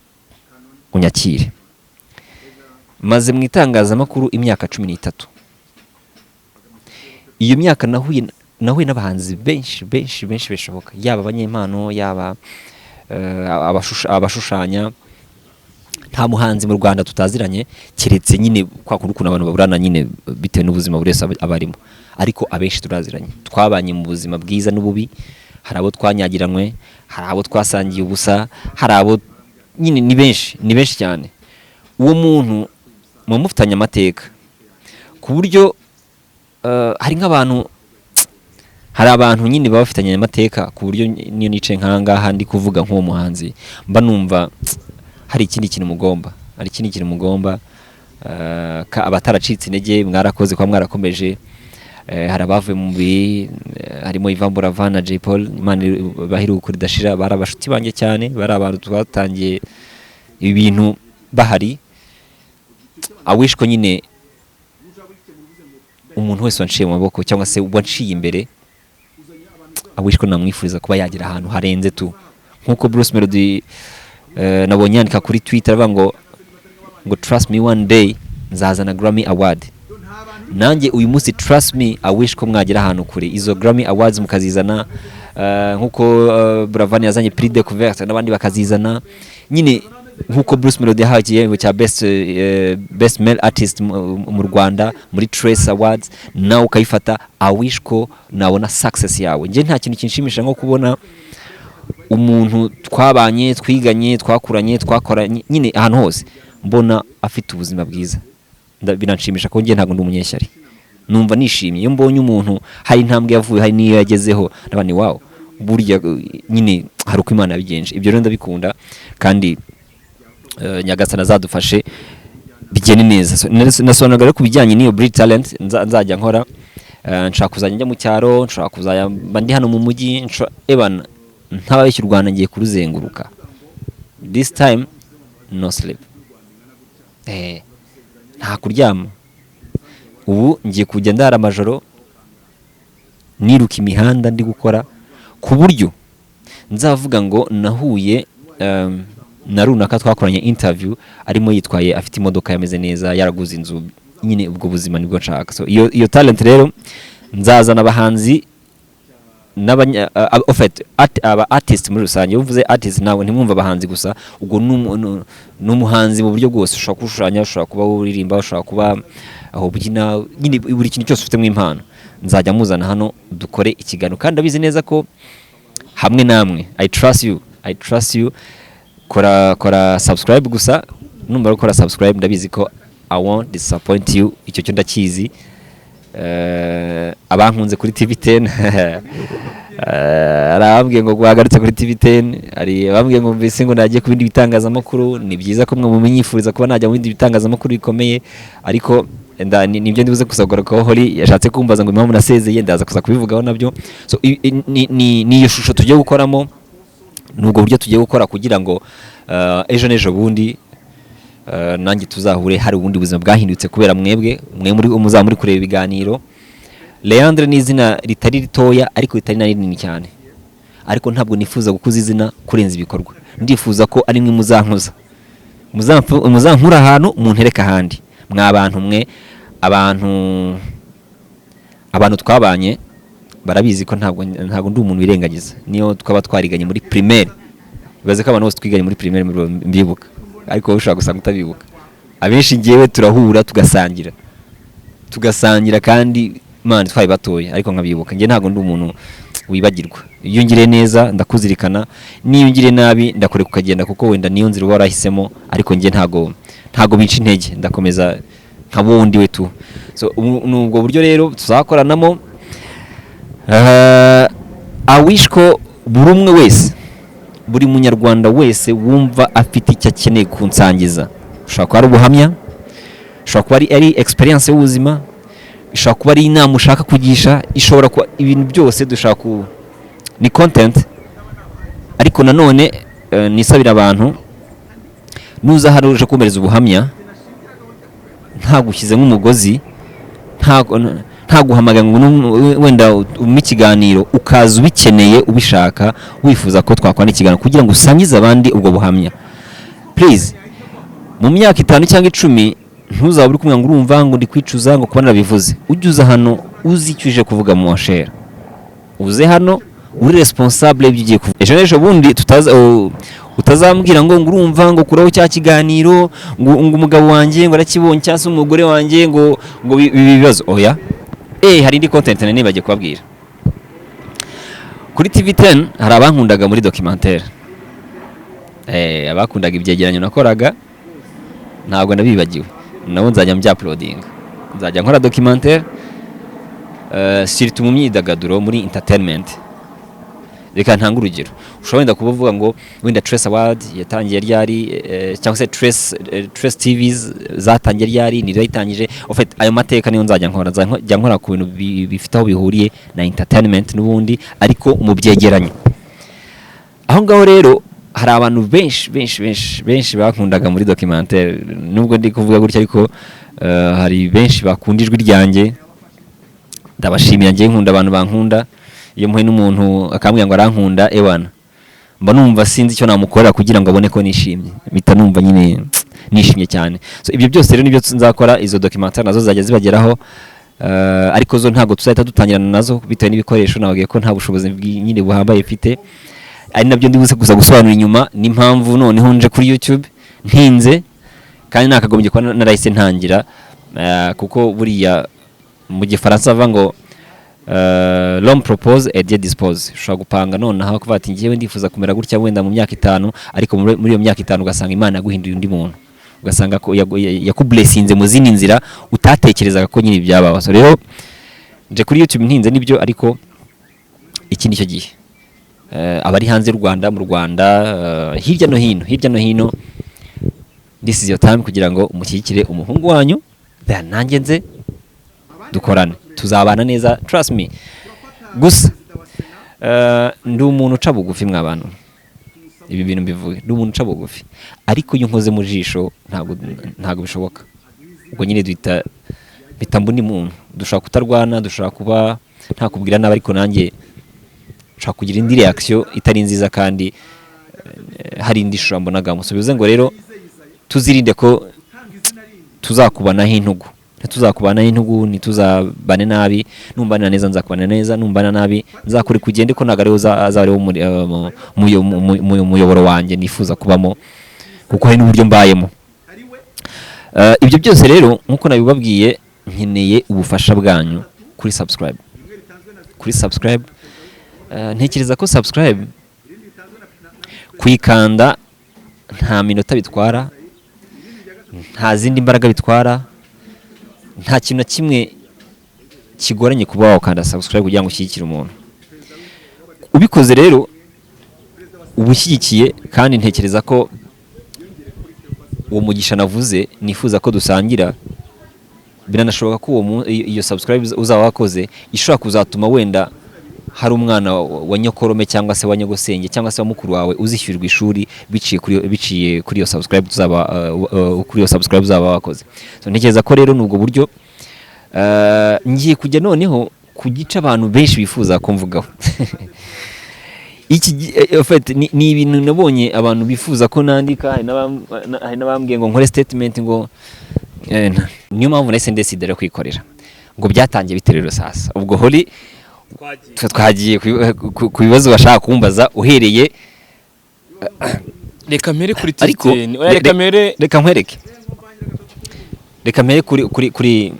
unyakire. Maze mu itangazamakuru imyaka 13. Iyo myaka nahuye n'abahanzi benshi beshoboka, yaba abanyempano, yaba abashushanya. Nta muhanzi mu Rwanda tutaziranye keretse nyine kwa kurukuno abantu baburana nyine bitewe n'ubuzima buri wese abarimo, ariko abenshi turaziranye. Twabanye mu buzima bwiza n'ububi, hari abo twanyagiranywe, hari abo twasangiye ubusa, hari abo nyine ni benshi cyane. Uwo muntu mufitanye amateka ku buryo hari abantu nyine baba bafitanye amateka ku buryo niyo nice nkangaha ndi kuvuga nk'uwo muhanzi mba numva hari ikindi kintu mugomba, abataracitse intege mwarakoze kwa mwarakomeje. Hari abavuye mu mubiri, harimo Ivan Buravan na Jay Paul, Imana bahiruka ridashira, bari abashuti banjye cyane, bari abantu twatangiye ibintu bahari. Awishko nyine umuntu wese wanciye mu maboko cyangwa se wanciye imbere, awishko namwifuriza kuba yagira ahantu harenze tu, nkuko Bruce Melody nabonye yandika kuri Twitter avuga ngo trust me one day nzazana Grammy Award. Nanjye uyu munsi trust me, awishko mwagira ahantu kure izo Grammy Awards mukazizana, nkuko Buravan yazanye Prix Découverte n'abandi bakazizana nyine, nkuko Bruce Melody yahaye igihembo cya best male artist mu Rwanda muri Trace Awards, nawe ukayifata. Awishko nabona success yawe. Nje nta kintu kinshimisha nko kubona umuntu twabanye, twiganye, twakuranye, twakoranye nyine ahantu hose mbona afite ubuzima bwiza. Binanshimisha ko nje ntago ndi umunyeshyari, numva nishimye iyo mbonye umuntu hari intambwe yavuye, hari niyo yagezeho, nabani wow, burya nyine hari uko Imana yabigenje. Ibyo rero ndabikunda, kandi Nyagasana azadufashe bigene neza. Nasonaga rero kubijyanye n'iyo Bridge Talent nzajya nkora, nshaka kuzajya njya mu cyaro, nshaka kuzajya ndi hano mu mujyi, ebana ntababeshya u Rwanda ngiye kuruzenguruka. This time no sleep, nta kuryama. Ubu ngiye kujya ndara amajoro niruka imihanda ndi gukora, ku buryo nzavuga ngo nahuye na runaka twakoranye interview arimo yitwaye, afite imodoka yameze neza, yaraguze inzu nyine. Ubwo buzima nibwo nshaka. So iyo talent rero nzazana abahanzi aba artist muri rusange. Uvuze artist nawe ntimwumva abahanzi gusa, ubwo n'umuhanzi mu buryo bwose. Ushobora kushushanya, ushobora kuba uririmba, ushobora kuba aho byina, nyine buri kintu cyose ufite mu impano nzajya muzana hano dukore ikiganiro. Kandi ndabizi neza ko hamwe namwe I trust you. Kora subscribe gusa, numara gukora subscribe ndabizi ko I won't disappoint you. Icyo cyo ndakizi. Abankunze kuri TV10 arababwiye ngo guhagarutse kuri TV10, ari abambwiye ngo mbese ngo nagiye ku bindi bitangazamakuru. Ni byiza ko mwe mumenyifuriza kuba najya mu bindi bitangazamakuru bikomeye, ariko nibyo ndibuze kusagora ko Holly yashatse kumbaza ngo impamvu nasezeye, ndaza kuza kubivugaho nabyo. So ni iyo shusho tugiye gukoramo, nubwo buryo tugiye gukora kugira ngo ejo bundi nanjye tuzahure hari ubundi buzima bwahindutse kubera mwe muri kureba ibiganiro. Leandre ni izina ritari ritoya ariko ritari na rinini cyane, ariko ntabwo nifuza gukuza izina kurenza ibikorwa. Ndifuza ko ari mwe muzankura ahantu muntereka ahandi. Mwa abantu mwe, abantu twabanye barabizi ko ntabwo ndi umuntu wirengagiza, niyo twaba twariganye muri primaire, bibaze ko abantu bose twiganye muri primaire mbibuka, ariko wowe ushaka gusanga utabibuka. Abenshi ngewe turahura tugasangira kandi man twari batoye, ariko nkabibuka. Nge ntabwo ndi umuntu wibagirwa. Iyo ngire neza ndakuzirikana, niyo ngire nabi ndakore kukagenda, kuko wenda niyo nzira warahisemo, ariko nge ntago bica intege, ndakomeza nka wundi we tu. So nubwo buryo rero tuzakoranamo. I wish ko buri umwe wese, buri munyarwanda wese wumva afite icyo akeneye kunsangiza, ushobora kuba ari ubuhamya, ushobora kuba ari experience y'ubuzima, ushobora kuba ari inama ushaka kugisha, ishobora kuba ibintu byose dushaka ni content. Ariko nanone nisabira abantu, nuza hari uje kumbereza ubuhamya, ntagushyize nk'umugozi, ntaguhamagara ngo wenda ikiganiro ukaza ubikeneye ubishaka wifuza ko twakwana ikiganiro kugira ngo usangize abandi ubwo buhamya. Please, mu myaka 5 cyangwa 10 ntuzaburi kumwe ngo urumva ngo ndi kwicuza ngo kuba narabivuze. Ujye hano uzi icyo uje kuvuga mu share, uze hano uri responsable y'ibyo kuvuga. Ejo bundi utazambwira ngo urumva ngo kuraho cya kiganiro ngo umugabo wanjye ngo arakibonye cyangwa umugore wanjye ngo bibazo. Oya, hari indi content nene bagiye kubabwira. Kuri TV10 hari abankundaga muri documentaire, abakundaga ibyegeranyo nakoraga, ntabwo nabibagiwe, nabo nzajya uploading, nzajya nkora documentaire surtout mu myidagaduro, muri entertainment. Reka ntanga urugero, ushobora wenda kuvuga ngo wenda Trace Award yatangiye ryari, cyangwa se Trace TVs zatangiye ryari, ni rayitangije. En fait ayo mateka niyo nzajya nkora ku bintu bifite aho bihuriye na entertainment n'ubundi, ariko mu byegeranyo. Aho ngaho rero hari abantu benshi bakundaga muri documentaire, nubwo ndi kuvuga gutya ariko hari benshi bakundijwe ryanjye, ndabashimira. Ngiye nkunda abantu bankunda. Iyo muhe n'umuntu akambwira ngo arankunda, ewana mba numva sinzi icyo namukorera kugira ngo abone ko nishimye, bita numva nyine nishimye cyane. So ibyo byose rero nibyo nzakora. Izo documentaire nazo zajya zibageraho, ariko zo ntago tuzahita dutangirana nazo bitewe n'ibikoresho. Nababwiye ko nta bushobozi nyine buhambaye mfite, ari nabyo ndibuze kuza gusobanura inyuma n'impamvu noneho nje kuri YouTube ntinze, kandi nakagombye kuba narahise ntangira, kuko buriya mu gifaransa bava ngo l'homme propose et Dieu dispose. Ushobora gupanga nonaha kuvuga ati ngiye ndifuza kumera gutya wenda mu myaka 5, ariko muri iyo myaka 5 ugasanga Imana yaguhinduye undi muntu, ugasanga ko yakublessinze mu zindi nzira utatekerezaga ko nyine byabaho. So rero nje kuri YouTube ntinze nibyo, ariko iki nicyo gihe abari hanze y'u Rwanda, mu Rwanda, hirya no hino, this is your time kugira ngo umushyikire umuhungu wanyu, nanjye nze dukorane, tuzabana neza, trust me. Gusa ndi umuntu uca bugufi mw'abantu, ibi bintu mbivuye, ndi umuntu uca bugufi, ariko iyo nkoze mu jisho ntago bishoboka. Ubwo nyine duhita mbuni muntu, dushaka kutarwana, dushaka kuba nta kubwira nabi, ariko nanjye nshaka kugira indi reaction itari nziza, kandi hari indi shusho mbonaga. Musubize ngo rero tuzirinde ko tuzakubanaho intugu, ntituzabane nabi. Numbana neza nzakubana neza, numbana nabi nzakuri kugende, ko nagariho azariho muyoboro wanjye nifuza kubamo, kuko hari n'uburyo mbayemo. Ibyo byose rero nkuko nabibabwiye, nkeneye ubufasha bwanyu kuri subscribe. Ntekereza ko subscribe kuyikanda nta minota bitwara, nta zindi mbaraga bitwara, nta kintu na kimwe kigoranye kuba wakanda subscribe kugira ngo ushyigikire umuntu. Ubikoze rero ubushyigikiye, kandi ntekereza ko uwo mugisha navuze nifuza ko dusangira, biranashoboka ko iyo subscribe uzaba wakoze ishobora kuzatuma wenda hari umwana wa nyokorome cyangwa se wa nyogosenge cyangwa se wa mukuru wawe uzishyurirwa ishuri biciye kuri iyo subscribe uzaba wakoze. So ntekereza ko rero nubwo buryo ngiye kujya noneho kugica abantu benshi bifuza kumvugaho. Ni ibintu nabonye abantu bifuza ko nandika, hari n'abambwiye ngo nkore statement, ngo niyo mpamvu nahise ndesidera kwikorera, ngo byatangiye biterero sasa. Ubwo hori twagiye ku bibazo bashaka kumbaza uhereye reka mpere kuri TVTN reka mpere kuri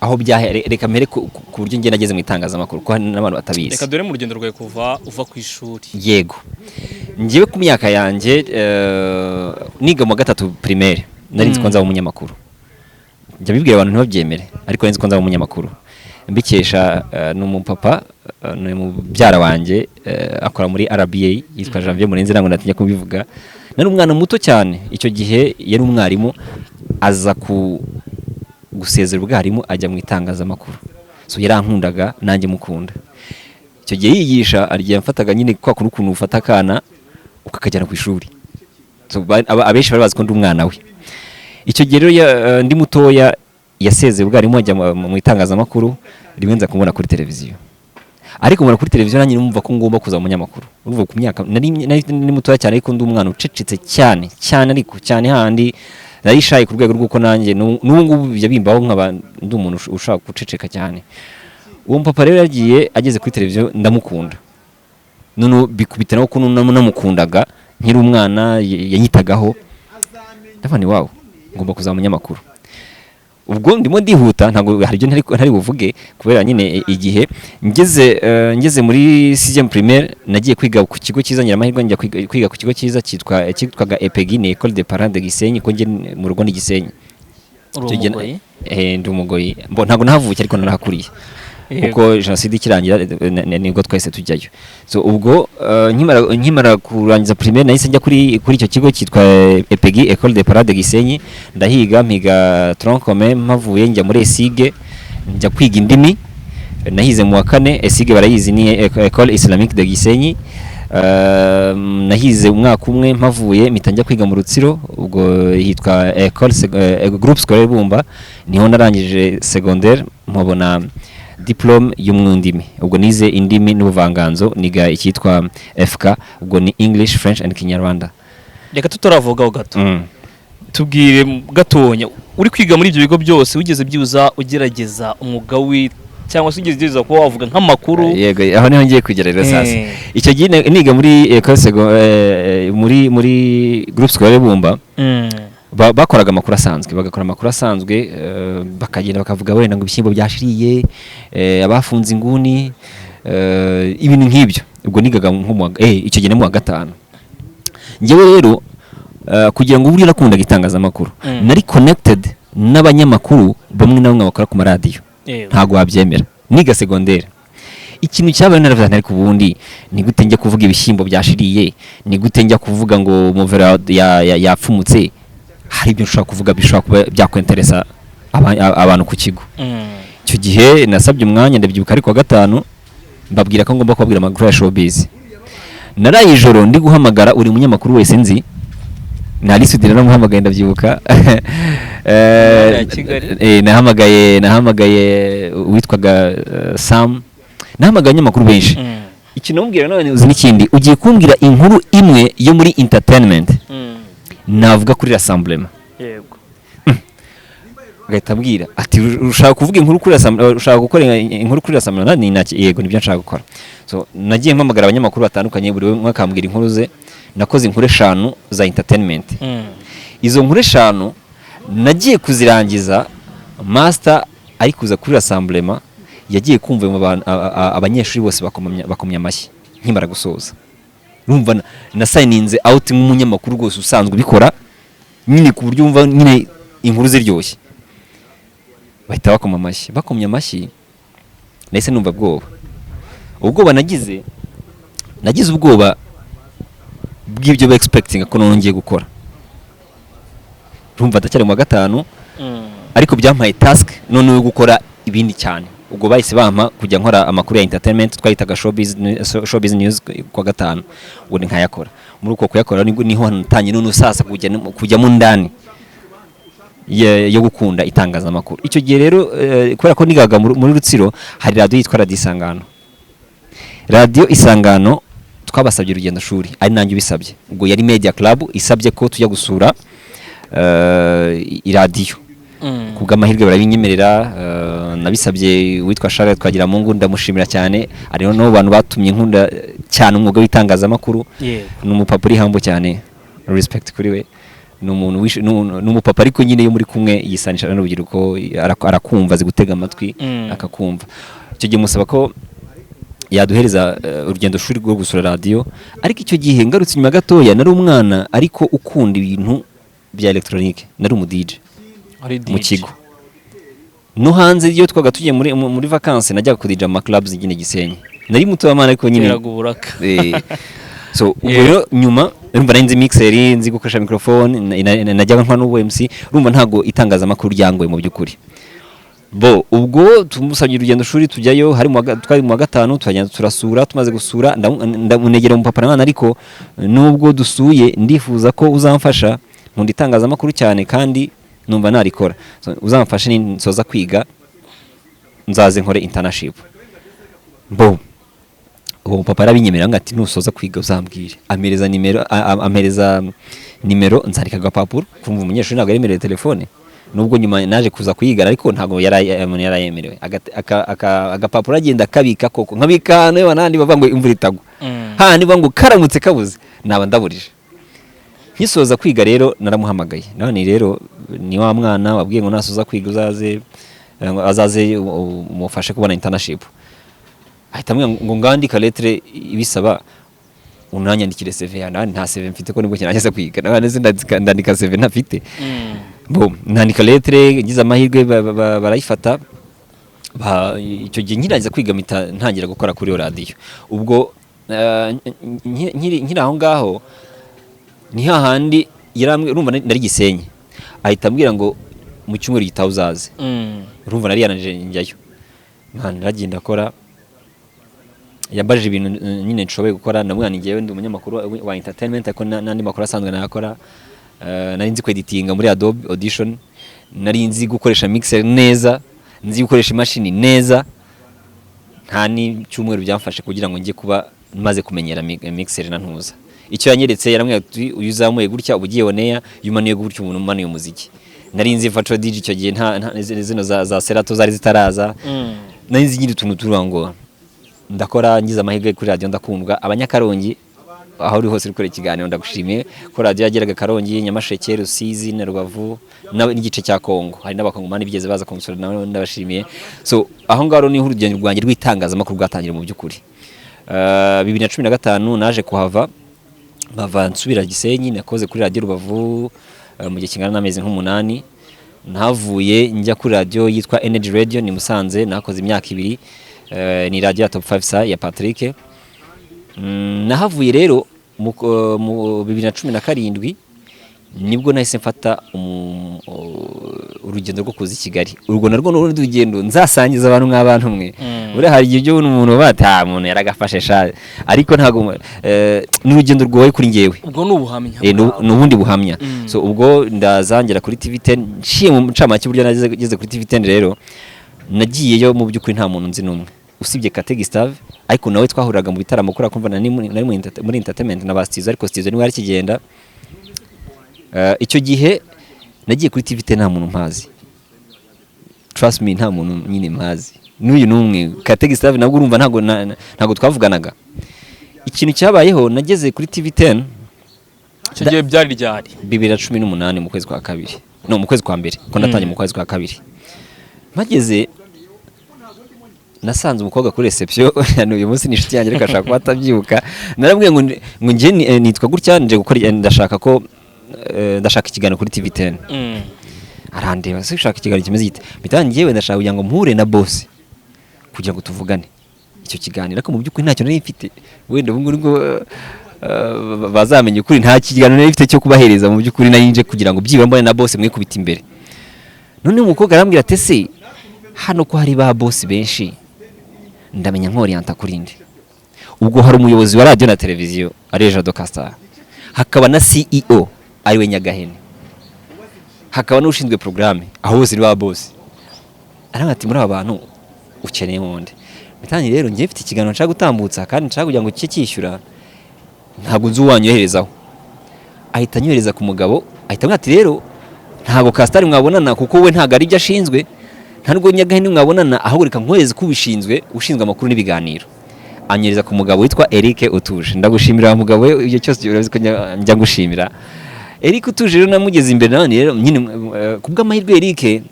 aho byahere. Reka mpere ku buryo ngenda nageze mu itangazamakuru ko n'abantu batabizi. Reka dore mu rugendo rwawe kuva uva ku ishuri. Yego, ngiye ku myaka yanjye niga mu gatatu primaire nari nzi ko nzaba umunyamakuru. Njya bibwira abantu ntibabyemere ariko nzi ko nzaba umunyamakuru. Mbikesha n'umupapa n'umubyara wanjye akora muri RBA yitwa Janvier Murenzi, nango natinya kubivuga. Nari umwana muto cyane icyo gihe, yari umwarimu aza gusezera ubwarimu ajya mu itangazamakuru. So yarankundaga nanjye mukunda. Icyo gihe yigisha arya mfataga nyine kwa kuntu ufata akana ukakajyana ku ishuri. So abenshi bari bazi ko ndi umwana we. Icyo gihe rero ndi mutoya yasezeye ubwarimu ajya mu itangazamakuru, rimwe nza kumubona kuri televiziyo. Ariko mbona kuri televiziyo nanjye numva ko ngomba kuza umunyamakuru. Urumva ku myaka nari mutoya cyane ariko ndi umwana ucecetse cyane ariko cyane handi narishaye ku rwego rw'uko nanjye n'ubu ngubu yabimbaho ndi umuntu ushaka guceceka cyane. Uwo mpapa rero yagiye ageze kuri televiziyo ndamukunda. None bikubitana ko namukundaga nkiri umwana yanyitagaho. Ndavani wow, ngomba kuza umunyamakuru. Ubwo ndimo ndihuta ntabwo hari ibyo ntari buvuge kubera nyine igihe ngeze muri 6e primaire nagiye kwiga ku kigo cyiza Nyiramahirwe, njya kwiga ku kigo cyiza cyitwaga EPG ni École des Parents de Gisenyi, ko nge mu rugo ni Gisenyi. Ndi umugoyi ntabwo nahavuye ariko narahakuriye kuko jenoside ikirangira nibwo twese tujyayo. So ubwo nkimara kurangiza primaire nahise njya kuri icyo kigo cyitwa EPG École des Parents de Gisenyi, mpiga tronc commun, mpavuye njya muri ESIG njya kwiga indimi. Nahize mu wa 4, ESIG barayizi ni École Islamique de Gisenyi. Nahize umwaka umwe mpavuye mpita njya kwiga mu Rutsiro, ubwo hitwa Groupe Scolaire Bumba, niho narangije secondaire mpabona diplome y'umwundimi. Ubwo nize indimi n'ubuvanganzo, niga icyitwa FK, ubwo ni English, French and Kinyarwanda. Reka tutaravugaho gato. Tubwire gatonya, uri kwiga muri ibyo bigo byose wigeze byuza ugerageza umwuga cyangwa se ugeze kuba wavuga nk'amakuru? Yego, aho niho ngiye kugera sasa. Icyo gihe niga muri muri Groupe Scolaire Bumba. Bakoraga amakuru asanzwe, bagakora amakuru asanzwe, bakagenda bakavuga wenda ngo ibishyimbo byashiriye, abafunze inguni, ibintu nk'ibyo. Ubwo nigaga icyo gihe mu wa 5. Ngewe rero kugira ngo buri nakundaga itangazamakuru, nari connected n'abanyamakuru bamwe na bamwe bakora ku maradiyo. Ntago wabyemera. Niga secondaire. Ikintu cyabaye naravuze ariko ubundi ni gute njya kuvuga ibishyimbo byashiriye, ni gute njya kuvuga ngo muvera yapfumutse. Hari ibyo nshaka kuvuga bishobora kuba byakwenteresa abantu ku kigo. Icyo gihe nasabye umwanya ndabyibuka ariko wa 5 mbabwira ko ngomba kubabwira amakuru ya showbiz. Naraye ijoro ndi guhamagara uri munyamakuru wese nzi, narisudira no muhamagaye ndabyibuka. Nahamagaye witwaga Sam, nahamagaye abanyamakuru benshi. Ikintu mbwira none uzi n'ikindi, ugiye kumbwira inkuru imwe yo muri entertainment, navuga kuri rassemblement. Yego. Gahita mbwira ati ushaka kuvuga inkuru kuri rassemblement, ushaka gukora inkuru kuri rassemblement? Ni naki? Yego, nibyo nshaka gukora. So nagiye mpamagara abanyamakuru batandukanye, buri umwe akambwira inkuru ze. Nakoze inkuru 5 za entertainment. Izo nkuru 5 nagiye kuzirangiza, master ari kuza kuri rassemblement yagiye kumva abanyeshuri bose bakomya amashyi nkimara gusoza. Urumva na signinze out nk'umunyamakuru rwose usanzwe ubikora nyine ku buryo umva nyine inkuru ziryoshye. Bahita bakomya amashyi. Nahise numva ubwoba nagize ubwoba bw'ibyo ba expecting ko nongeye gukora. Urumva ndacyari mu wa 5, ariko byampaye task none yo gukora ibindi cyane. Ubwo bahise bampa kujya nkora amakuru ya entertainment, twayitaga showbiz news kwa 5. Ubwo ni nkayakora. Muri uko kuyakora niho natanye none usasa kujya mu ndani yo gukunda itangazamakuru. Icyo gihe rero kubera ko nigaga muri Rutsiro, hari radio yitwa Radio Isangano. Radio Isangano twabasabye urugendo shuri, ari nanjye ubisabye. Ubwo yari Media Club isabye ko tujya gusura iradiyo. kubw'amahirwe barabinyemerera. Nabisabye witwa Charles Twagiramungu, ndamushimira cyane, ari no bantu batumye nkunda cyane umwuga w'itangazamakuru. Ni umupapa uri hambo cyane, respect kuri we. Ni umuntu n'umupapa ariko nyine yo muri kumwe yisanisha n'urubyiruko, arakumva azi gutega amatwi akakumva. Icyo gihe musaba ko yaduhereza urugendo shuri rwo gusura radio, ariko icyo gihe ngarutse inyuma gatoya nari umwana ariko ukunda ibintu bya electronique, nari umu DJ mu kigo no hanze. iyo twaga tugiye muri vacances najyaga kudija ama clubs nyine Gisenyi, nari muto w'amana ariko nyine so ubwo nyuma urumva nzi mixer, nzi gukoresha microphone, najyaga nkwa n'ubu MC, urumva ntago itangazamakuru ryangoye mu by'ukuri. Bo ubwo tumusabye urugendo shuri tujyayo, twari mu wa gatanu, twagenda turasura, tumaze gusura ndamunegera mu papa n'abana, ariko nubwo dusuye ndifuza ko uzamfasha mu itangazamakuru cyane kandi numva narikora, uzamfashe nsoza kwiga nzaze nkore internship. Bo uwo papa arabinyemerera ngati nusoza kwiga uzambwire, amereza nimero nzarika agapapuro, kumva umunyeshuri ntabwo yemerewe telefone, nubwo nyuma naje kuza kuyiga ariko ntabwo yarayemerewe. Agapapuro agenda kabika koko, nkabika nayo banandi bava ngo imvura itagwa, handi ngo karamutse kabuze naba ndaburije. Nkisoza kwiga rero naramuhamagaye, none rero ni wa mwana wabwiye ngo nasoza kwiga azaze umufashe kubona internship. Ahita ngo ngandika lettre ibisaba unanyandikire CV yana, nta CV mfite ko nibwo cyane kwiga, none ndandika CV ntafite. Bo nandika lettre, ngize amahirwe barayifata. Icyo gihe nkirangiza kwiga ntangira gukora kuri radio. Ubwo nkiri aho ngaho ni hahandi urumva nari Gisenyi, ahita ambwira ngo mu cyumweru gitaha uzaze. Urumva nari yananje njyayo, naragenda akora, yambajije ibintu nyine nshoboye gukora. Namwana ngiyewe ndi umunyamakuru wa entertainment, ariko n'andi makuru asanzwe nakora. Nari nzi kweditinga muri Adobe Audition, nari nzi gukoresha mixer neza, nzi gukoresha imashini neza. Nta ni cyumweru byamfashe kugira ngo njye kuba maze kumenyera mixer na ntuza. Icyo yanyeretse yaramwe ati uyu uzamuye gutya ubugiye oneya, yumanuye gutya umuntu umanuye umuziki. Nari nzi virtual DJ icyo gihe nta zino za Serato zari zitaraza. Nari nzi nyiri tuntu turango ndakora, ngize amahirwe kuri radio ndakundwa. Abanyakarongi aho uri hose rikore ikiganiro ndagushimiye ko radio yageraga Karongi, Nyamasheke, Rusizi na Rubavu n'igice cya Kongo. Hari n'abakongomani bigeze baza kumusura, nawe ndabashimiye. So aho ngaro ni urugendo rwanjye rw'itangazamakuru rwatangira mu by'ukuri. 2015 naje kuhava nsubira Gisenyi, nakoze kuri radio Rubavu mu gihe kingana n'amezi nk'umunani. Nahavuye njya kuri radio yitwa Energy Radio ni Musanze, nakoze imyaka 2. Ni radio ya Top 5 sa ya Patrick. Nahavuye rero mu 2017 nibwo nahise mfata urugendo rwo kuza i Kigali. Urwo narwo n'urundi rugendo nzasangiza abantu nk'abantu mwe. Uri hari igihe umuntu bata umuntu yaragafashe sha, ariko ntago n'urugendo rwoye kuri ngewe. Ubwo n'ubuhamya. N'ubundi buhamya. So ubwo ndazangera kuri TV10 nshiye mu ncamake buryo nageze kuri TV10 rero nagiyeyo mu by'ukuri nta muntu nzi numwe usibye Kate Gustave, ariko nawe twahuraga mu bitaramo kuri akumva nari muri entertainment na bastizo, ariko stizo ni wari kigenda. Icyo gihe nagiye kuri TV10 nta muntu mpazi, trust me, nta muntu nyine mpazi n'uyu numwe. Kate Gustave nabwo urumva ntago twavuganaga. Ikintu cyabayeho nageze kuri TV10 icyo gihe byari ryari 2018 mu kwezi kwa kabiri, no mu kwezi kwa mbere ko natanye mu kwezi kwa kabiri. Mageze nasanze umukobwa kuri reception uyu munsi ni inshuti yanjye, reka ashaka kuba atabyibuka. Narabwiye ngo nje nitwa gutya nje gukora, ndashaka ikiganiro kuri TV10. Arandeba, se ushaka ikiganiro kimeze gite? Bitangiye ndashaka kugira ngo mpure na boss kugira ngo tuvugane icyo kiganiro, ariko mu by'ukuri ntacyo nari mfite. Wenda ubwo ngo bazamenye ukuri, nta kiganiro nari mfite cyo kubahereza mu by'ukuri, nari nje kugira ngo byibura mbone na boss mwe kubita imbere. None umukobwa arambwira ati se hano ko hari ba boss benshi ndamenya nk'orienta kuri nde. Ubwo hari umuyobozi wa radio na televiziyo ari Jado Castar, hakaba na CEO ari we Nyagahene, hakaba n'ushinzwe programme, aho bose ni ba boss. Arambwira ati muri aba bantu ukeneye monde. Bitangiye rero ngiye mfite ikiganiro nshaka gutambutsa kandi nshaka kugira ngo cyishyura, ntabwo nzi uwanyoherezaho. Ahita anyohereza ku mugabo, ahita ambwira ati rero ntago Kasitari mwabonana kuko we ntago ari byo ashinzwe, nta nubwo Nyagahene mwabonana, ahubwo reka nkohereze ko ubishinzwe, ushinzwe amakuru n'ibiganiro. Anyereza ku mugabo witwa Eric Utuje. Ndagushimira mugabo we, iyo cyose urabizi ko njya gushimira Eric Utuje. Rero namugeze imbere nani rero nyine kubw'amahirwe Eric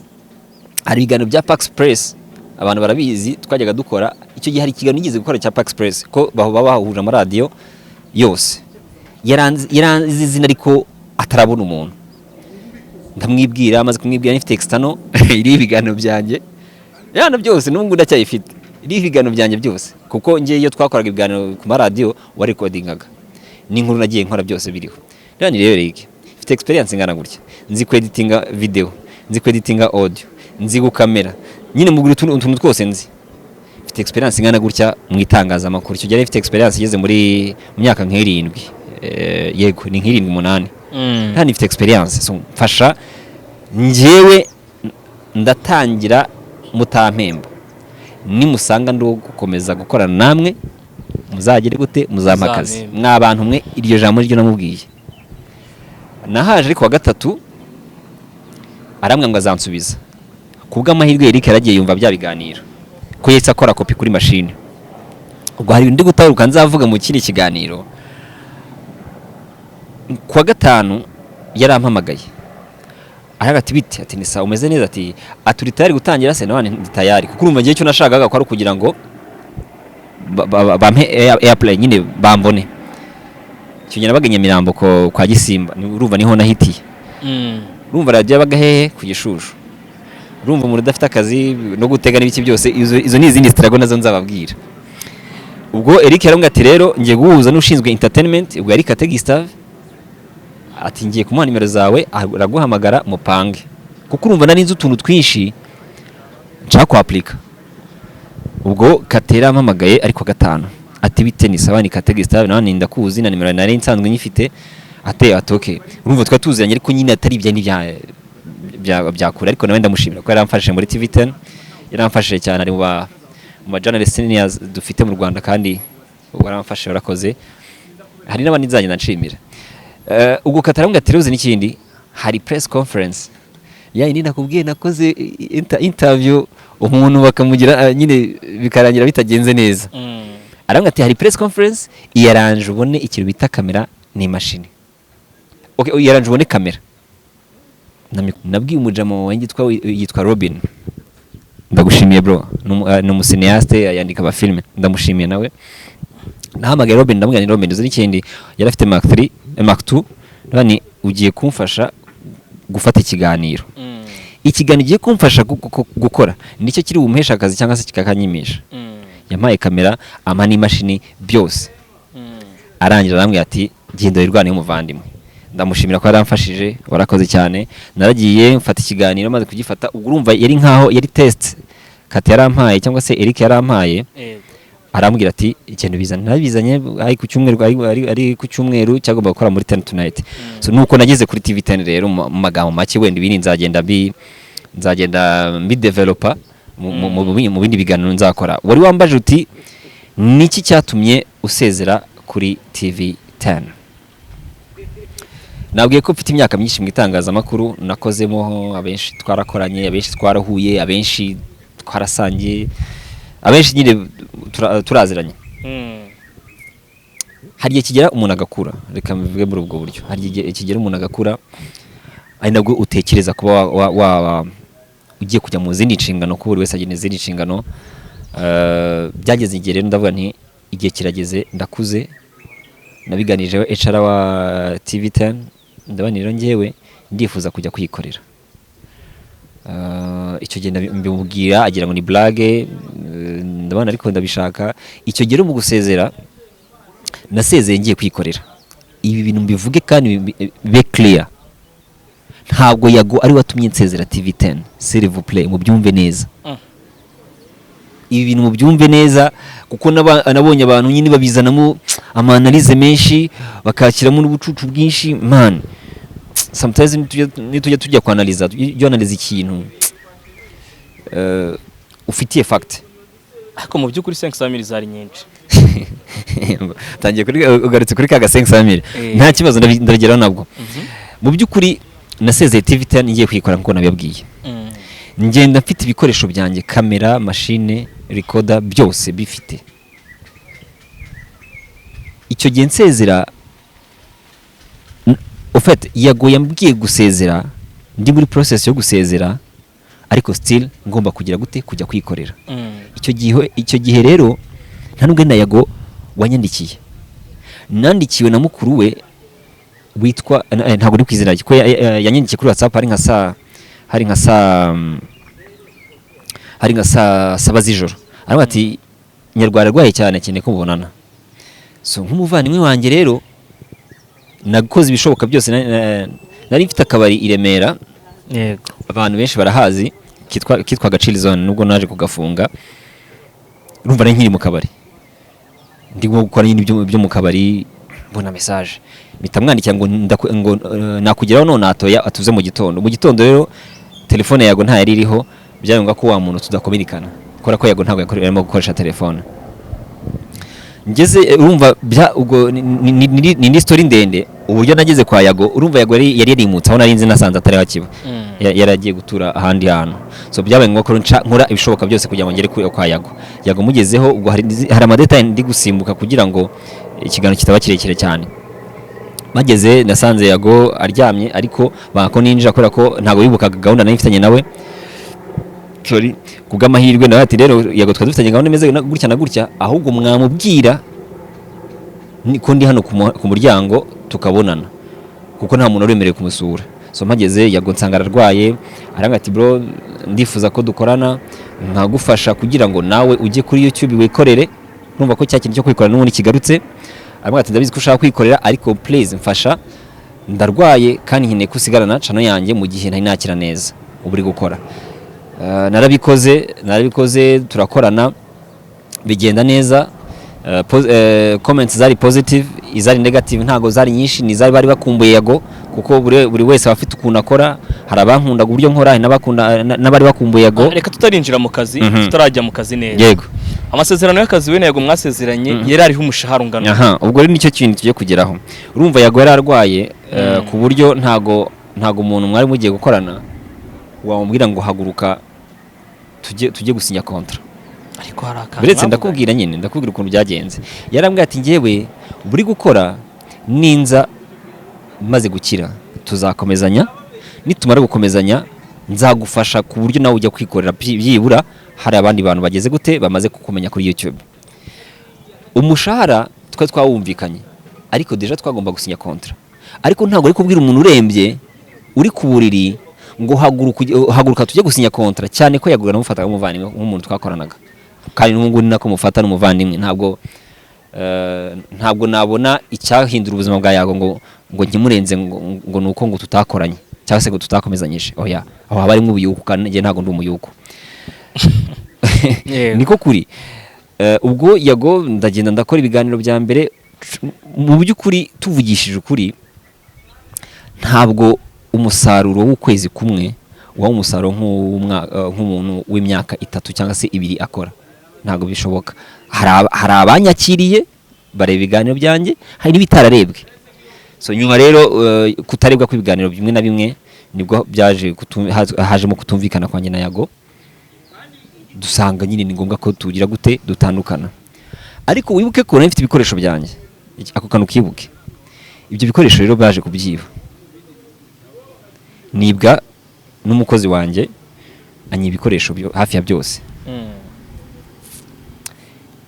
hari ibiganiro bya Pax Press, abantu barabizi twajyaga dukora. Icyo gihe hari ikiganiro nigeze gukora cya Pax Press ko baba bahuje amaradiyo yose, yaranze izina ariko atarabona umuntu. Ndamwibwira, amaze kumwibwira nifite external iri ibiganiro byanjye yana byose, n'ubwo ndacyayifite iri ibiganiro byanjye byose, kuko ngiye iyo twakoraga ibiganiro ku maradiyo wa recordingaga n'inkuru nagiye nkora byose biriho. Rero rero Eric mfite experience ingana gutya, nzi ku editinga video, nzi ku editinga audio, nzi gukamera, nyine mugura utuntu twose nzi. Mfite experience ingana gutya mu itangazamakuru. Icyo gihe mfite experience igeze muri myaka nk'7, yego ni nk'7-8. Kandi mfite experience, so mfasha njyewe ndatangira mutampemba, nimusanga ndo gukomeza gukorana namwe muzagire gute, muzamakaze mwabantu mwe. Iryo jambo ryo namubwiye. Nahaje ariko wa gatatu aramwe ngo azansubiza. Kubw'amahirwe Eric yaragiye yumva bya biganiro ko yetse akora copy kuri machine. Ubwo hari ndi gutaruka nzavuga mu kindi kiganiro. Kwa gatanu yarampamagaye aragati biti ati nisa umeze neza, ati aturi tayari gutangira se, nabane ndi tayari, kuko urumva ngiye cyo nashakaga ko ari kugira ngo bampe airplay nyine bambone. Cyo nyina bagenya Mirambo ko kwa Gisimba, urumva niho nahitiye. Urumva radio yabaga hehe ku Gishushu. Urumva umuntu udafite akazi no gutega n'ibiki byose, izo ni izindi strago nazo nzababwira. Ubwo Eric yaronga ati rero ngiye guhuza n'ushinzwe entertainment, ubwo yari Kate Gustave, ati ngiye kumuha nimero zawe araguhamagara mupange, kuko urumva nari nzi utuntu twinshi nshaka kwapplika. Ubwo Katera yampamagaye ariko gatanu ati bite ni sawa, ni Kate Gustave nani ndakuzi na nimero nari nsanzwe nyifite, ate atoke. Urumva twa tuziranye ariko nyine atari bya kure, ariko nawe ndamushimira ko yaramfashije muri TV10, yaramfashije cyane, ari mu ma journalist seniors dufite mu Rwanda, kandi waramfashije warakoze. Hari n'abandi nzanye nshimira. Ubwo Kataranga ateruze n'ikindi, hari press conference yayindi nakubwiye nakoze interview, umuntu bakamugira nyine bikarangira bitagenze neza. Aranga ati hari press conference iyaranje ubone ikintu bita kamera ni machine. Okay, iyaranje ubone kamera. Nabwiye umujamo wanjye yitwa Robin. Ndagushimiye bro, no umusineaste yandika aba film, ndamushimiye nawe. Nahamagaye Robin, ndamubwira ni Robin uzi n'ikindi, yari afite Mark 3 Mark 2, nani ugiye kumfasha gufata ikiganiro. Ikiganiro giye kumfasha gukora nicyo kiri bumuhesha akazi cyangwa se kikakanyimisha. Yampaye kamera, amani machine byose. Arangira arambwira ati genda wirwane y'umuvandimwe. Ndamushimira ko yaramfashije, warakoze cyane. Naragiye mfata ikiganiro, maze kugifata urumva yari nkaho yari test Kate yarampaye cyangwa se Eric yarampaye. Arambwira ati ikintu bizanye ari ku cyumweru, ari ku cyumweru cyagomba gukora muri 10 tonight. So nuko nageze kuri TV10 rero mu magambo make, wenda ibindi nzagenda mbi developer mu bindi biganiro nzakora. Wari wambaje uti niki cyatumye usezera kuri TV10? Nabwiye ko mfite imyaka myinshi mu itangazamakuru, nakozemo abenshi twarakoranye, abenshi twarahuye, abenshi twarasangiye, abenshi nyine turaziranye. Hari igihe kigera umuntu agakura, reka mbivuge muri ubwo buryo. Hari igihe kigera umuntu agakura, ari nabwo utekereza kuba ugiye kujya mu zindi nshingano, ko buri wese agena izindi nshingano. Byageze igihe rero ndavuga nti igihe kirageze, ndakuze. Nabiganijeho HR wa TV10, ndabanira ngewe ndifuza kujya kwikorera. Icyo gihe mbimubwira agira ngo ni blague, ndabana ariko ndabishaka. Icyo gihe mu gusezera nasezeye ngiye kwikorera. Ibi bintu mbivuge kandi be clear, ntabwo Yago ari watumye nsezera TV10, s'il vous plaît mu byumve neza. Ibi bintu mu byumve neza, kuko nabonye abantu nyine babizanamo amanalize menshi, bakakiramo n'ubucucu bwinshi. Man, sometimes tujya kwanaliza, analyze ikintu ufitiye fact, ariko mu by'ukuri 500,000 zari nyinshi. Tangiye kuri ugarutse kuri kaga 500,000, nta kibazo ndabigeraho nabwo. Mu by'ukuri nasezeye TV10 ngiye kwikora nkuko nabibabwiye ngenda mfite ibikoresho byanjye kamera machine recorder byose bifite icyo gihe nsezera ufite yagoye ambwiye gusezera ndi muri process yo gusezera ariko still ngomba kugira gute kujya kwikorera icyo gihe rero nta nubwo Yago wanyandikiye nandikiwe na mukuru we witwa ntabwo ndi kwizera ko yanyandikiye kuri WhatsApp hari nka saa 7 z'ijoro aravuga ati Nyarwanda rwaye cyane cyane ko mubonana so nk'umuvandimwe wanjye rero nakoze ibishoboka byose nari mfite akabari i Remera yego abantu benshi barahazi kitwa Gacil Zone nubwo naje kugafunga urumva nari nkiri mu kabari ndimo gukora ibintu byo mu kabari mbona message bitamwandikira ngo nakugeraho none atuze mu gitondo rero telefone Yago nta yari iriho byarunga ko wa muntu tudakominikana kora ko Yago ntabwo yakoreramo gukoresha telefone ngeze urumva ubwo ni story ndende uburyo nageze kwa Yago urumva Yago yari yarimutse aho narinzi nasanze atari hakiba yaragiye gutura ahandi hantu so byabaye ngo nkora ibishoboka byose kugira ngo ngere kwa Yago mugezeho ubwo hari amadeta ndi gusimbuka kugira ngo ikiganiro kitaba kirekire cyane mageze nasanze Yago aryamye ariko bako ninjira kora ko ntago yibukaga gahunda nari mfitanye nawe sorry kugamahirwe nawe ati rero Yago twadufitanye gahunda imeze gutya na gutya ahubwo mwamubwira ko ndi hano ku muryango tukabonana kuko nta muntu uremereye kumusura so mageze Yago nsanga ararwaye aranga ati bro ndifuza ko dukorana nkagufasha kugira ngo nawe ujye kuri YouTube wikorere numva ko cyakintu cyo kwikorera n'ubundi kigarutse aranga ati ndabizi ko ushaka kwikorera ariko please mfasha ndarwaye kandi nkeneye kusigarana channel yanjye mu gihe ntari nakira neza uburi gukora narabikoze turakorana bigenda neza comments zari positive izari negative ntago zari nyinshi ni zari bari bakumbuye Yago kuko buri wese afite ukuntu akora hari abankunda uburyo nkora n'abari bakumbuye Yago reka tutarinjira mu kazi tutarajya mu kazi neza yego amasezerano y'akazi we Yago mwasezeranye yari ariho umushahara ungana ubwo rero nicyo kintu tugiye kugeraho urumva Yago yari arwaye ku buryo ntago umuntu mwari mugiye gukorana wamubwira ngo haguruka tujye gusinya kontra ariko hari akantu biretse ndakubwira ukuntu byagenze yarambwiye ati ngewe buri gukora ninza maze gukira tuzakomezanya nitumara gukomezanya nzagufasha ku buryo nawe ujya kwikorera byibura hari abandi bantu bageze gute bamaze kukumenya kuri YouTube umushahara twawumvikanye ariko deja twagomba gusinya kontra ariko ntabwo ari kubwira umuntu urembye uri ku buriri ngo haguruka tujye gusinya kontra cyane ko Yago namufata nk'umuvandimwe nk'umuntu twakoranaga kandi n'ubwo ni nako mufata n'umuvandimwe ntabwo nabona icyahindura ubuzima bwa Yago ngo nkimurenze ngo nuko ngo tutakoranye cyangwa se ngo tutakomezanyije oya aho haba arimo ubuyuku kandi nge ntago ndi umuyuku niko kuri ubwo Yago ndagenda ndakora ibiganiro bya mbere mu by'ukuri tuvugishije ukuri ntabwo umusaruro w'ukwezi kumwe wa umusaruro nk'umuntu w'imyaka 3 cyangwa se 2 akora ntago bishoboka hari abanyakiriye bareba ibiganiro byanjye hari n'ibitararebwe so nyuma rero kutarebwa kw'ibiganiro bimwe na bimwe nibwo byaje hajemo kutumvikana kwanjye na Yago dusanga nyine ni ngombwa ko tugira gute dutandukana ariko wibuke ko nafite ibikoresho byanjye ako kantu kibuke ibyo bikoresho rero baje kubyiba nibwa n'umukozi wanjye anyi ibikoresho hafi ya byose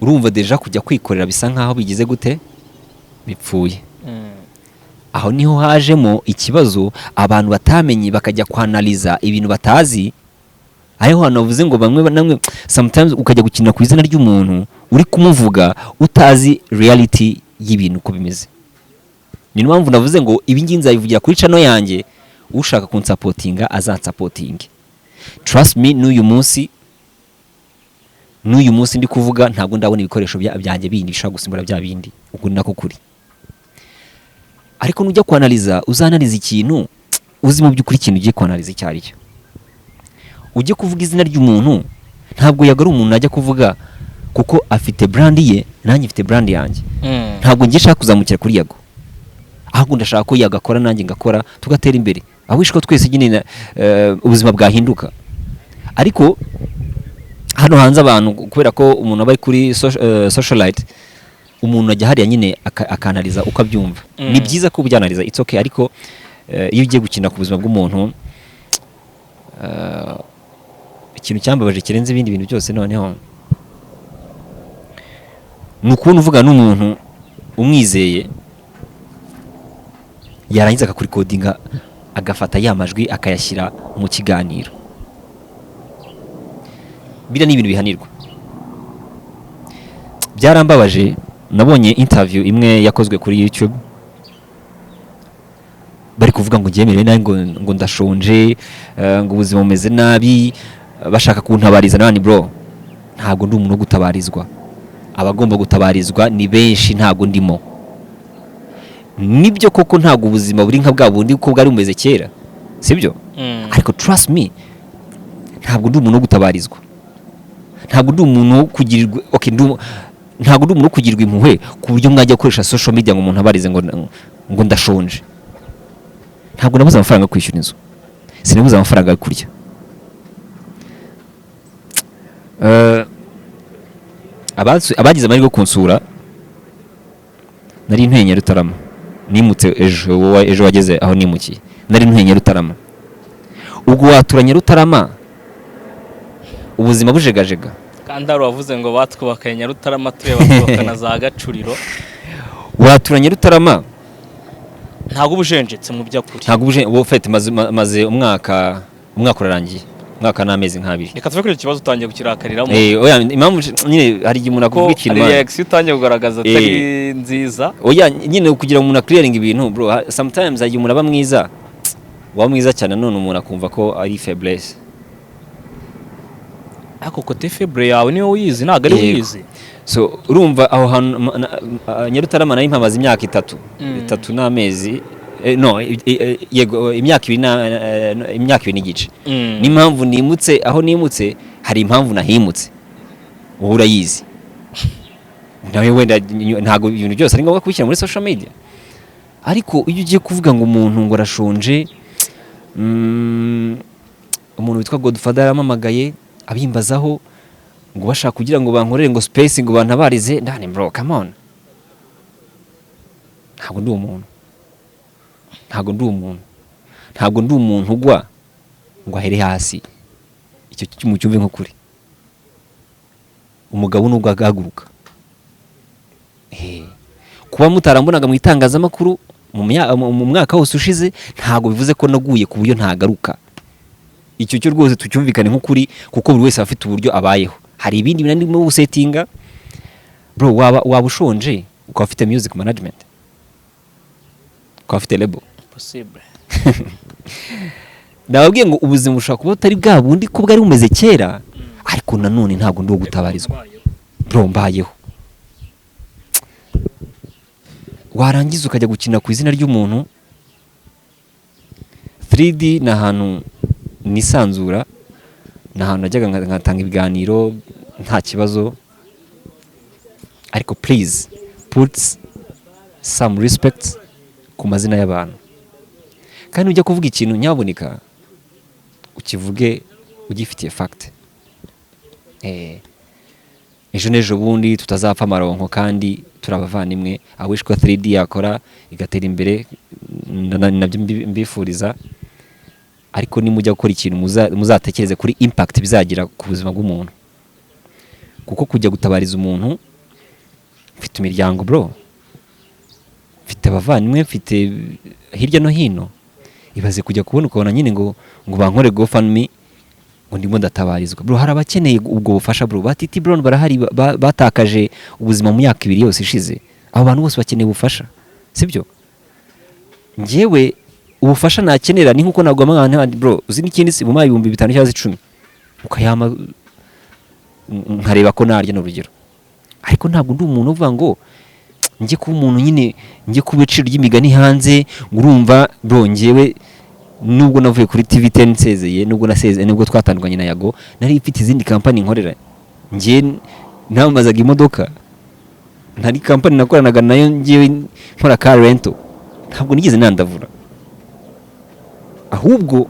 urumva deja kujya kwikorera bisa nkaho bigize gute bipfuye aho niho hajemo ikibazo abantu batamenye bakajya kwanaliza ibintu batazi aho hanavuze ngo bamwe namwe sometimes ukajya gukina ku izina ry'umuntu uri kumuvuga utazi reality y'ibintu uko bimeze ni mpamvu navuze ngo ibi ngi nzabivugira kuri channel yanjye ushaka kunsapotinga azansapotinge trust me n'uyu munsi ndi kuvuga ntabwo ndabona ibikoresho byanjye bindi bishaka gusimbura bya bindi ubwo nako kuri ariko nujya kwanaliza uzanaliza ikintu uzi mu by'ukuri ikintu ugiye kwanaliza icyari cyo ujye kuvuga izina ry'umuntu ntabwo Yago ari umuntu ajya kuvuga kuko afite brand ye nanjye mfite brand yanjye ntabwo ngiye shaka kuzamukira kuri Yago ahubwo ndashaka ko yagakora nanjye ngakora tugatera imbere awish ko twese nyine ubuzima bwahinduka, ariko hano hanze abantu kubera ko umuntu aba ari kuri socialite, umuntu ajya hariya nyine akanaliza uko abyumva. Ni byiza ko ubyanaliza, it's okay, ariko iyo ugiye gukina ku buzima bw'umuntu, ikintu cyambabaje kirenze ibindi bintu byose noneho ni ukubona uvuga n'umuntu umwizeye yarangiza akakurikodinga agafata ya majwi akayashyira mu kiganiro. Bira ni ibintu bihanirwa. Byarambabaje, nabonye interview imwe yakozwe kuri YouTube bari kuvuga ngo ngemerewe nabi, ngo ndashonje, ngo ubuzima bumeze nabi, bashaka kuntabariza. Nani bro, ntabwo ndi umuntu wo gutabarizwa. Abagomba gutabarizwa ni benshi, ntabwo ndimo. Nibyo koko ntabwo ubuzima buri nka bwa bundi uko bwari bumeze kera, sibyo? Ariko trust me, ntabwo ndi umuntu wo gutabarizwa. Ntabwo ndi umuntu wo kugirirwa ntabwo ndi umuntu wo kugirirwa impuhwe ku buryo mwajya gukoresha social media ngo umuntu abarize ngo ndashonje. Ntabwo nabuze amafaranga yo kwishyura inzu, sinabuze amafaranga yo kurya. Abagize amahirwe yo kunsura, nari ntuye Nyarutarama, nimutse ejo wageze aho nimukiye, nari ntuye Nyarutarama. Ubwo watura Nyarutarama ubuzima bujegajega. Kandi hari wavuze ngo batwubakaye Nyarutarama tureba twubakana za Gacuriro. Watura Nyarutarama ntabwo ubujenjetse mu byakuri. Ntabwo ubufete maze umwaka urarangiye. Umwaka n'amezi nk'abiri. Reka tuve kuri icyo kibazo utangiye gukirakariramo. Oya, impamvu nyine hari igihe umuntu akuvuga ikintu. Hari reaction utangiye kugaragaza atari nziza. Oya, nyine kugira ngo umuntu aclearing ibintu bro, sometimes hari umuntu aba mwiza. Wa mwiza cyane none umuntu akumva ko ari faiblesse. Ako kote faible yawe niyo uyizi, ntago ari uyizi. So urumva aho Nyarutarama nari mpamaze imyaka 3 n'amezi yego imyaka 2 n'igice. N'impamvu nimutse aho nimutse, hari impamvu nahimutse. Wowe urayizi. Nawe wenda ntago ibintu byose ari ngombwa kubishyira muri social media. Ariko iyo ugiye kuvuga ngo umuntu ngo arashonje, umuntu witwa Godfather yaramamagaye abimbazaho ngo bashaka kugira ngo bankorere ngo space ngo bantabarize. Ndani bro, come on. Ntabwo ndi umuntu. Ntabwo ndi umuntu ugwa ngo ahere hasi. Icyo cyumucyumve nko kuri. Umugabo nubwo agahaguruka. Kuba mutarambonaga mu itangazamakuru mu mwaka wose ushize ntabwo bivuze ko naguye ku buryo ntagaruka. Icyo cyo rwose tucyumvikane nk'ukuri, kuko buri wese afite uburyo abayeho. Hari ibindi bintu ndimo gusetinga bro. Waba ushonje ukaba ufite music management, ukaba ufite label possible. Nababwiye ngo ubuzima bushaka kuba utari bwa bundi ko bwari bumeze kera, ariko nanone ntabwo ndi gutabarizwa bro, mbayeho. Warangiza ukajya gukina ku izina ry'umuntu. 3D na ahantu nisanzura, na ahantu najyaga ngatanga ibiganiro nta kibazo, ariko please put some respect ku mazina y'abantu. Kandi ujya kuvuga ikintu nyaboneka ukivuge ugifitiye fact. Ejo n'ejo bundi tutazapfa amaronko kandi turabavandimwe. Awishwa 3D yakora igatera imbere, nabyo mbifuriza. Ariko nimujya gukora ikintu muzatekereze kuri impact bizagira ku buzima bw'umuntu, kuko kujya gutabariza umuntu, mfite imiryango bro, mfite abavandimwe, mfite hirya no hino. Ibaze kujya kubona ukabona nyine ngo bankore GoFundMe ngo ndimo ndatabarizwa bro. Hari abakeneye ubwo bufasha bro. Batiti Brown barahari, batakaje ubuzima mu myaka 2 yose ishize. Abo bantu bose bakeneye ubufasha, sibyo? Ngewe ubufasha nakenera ni nkuko nagwa amana bro, uzi n'ikindi si mu 5,000 cyangwa 10 ukayama nkareba ko narya n'urugero. Ariko ntabwo ndi umuntu uvuga ngo njye kuba umuntu nyine njye kubiciro ry'imigani hanze. Urumva bro, ngewe nubwo navuye kuri TV10 nsezeye, nubwo twatandukanye na Yago, nari ifite izindi company nkorera. Ngiye nambazaga imodoka, ntari company nakoranaga nayo ngiye nkora car rental. Ntabwo nigeze nandavura. ahubwo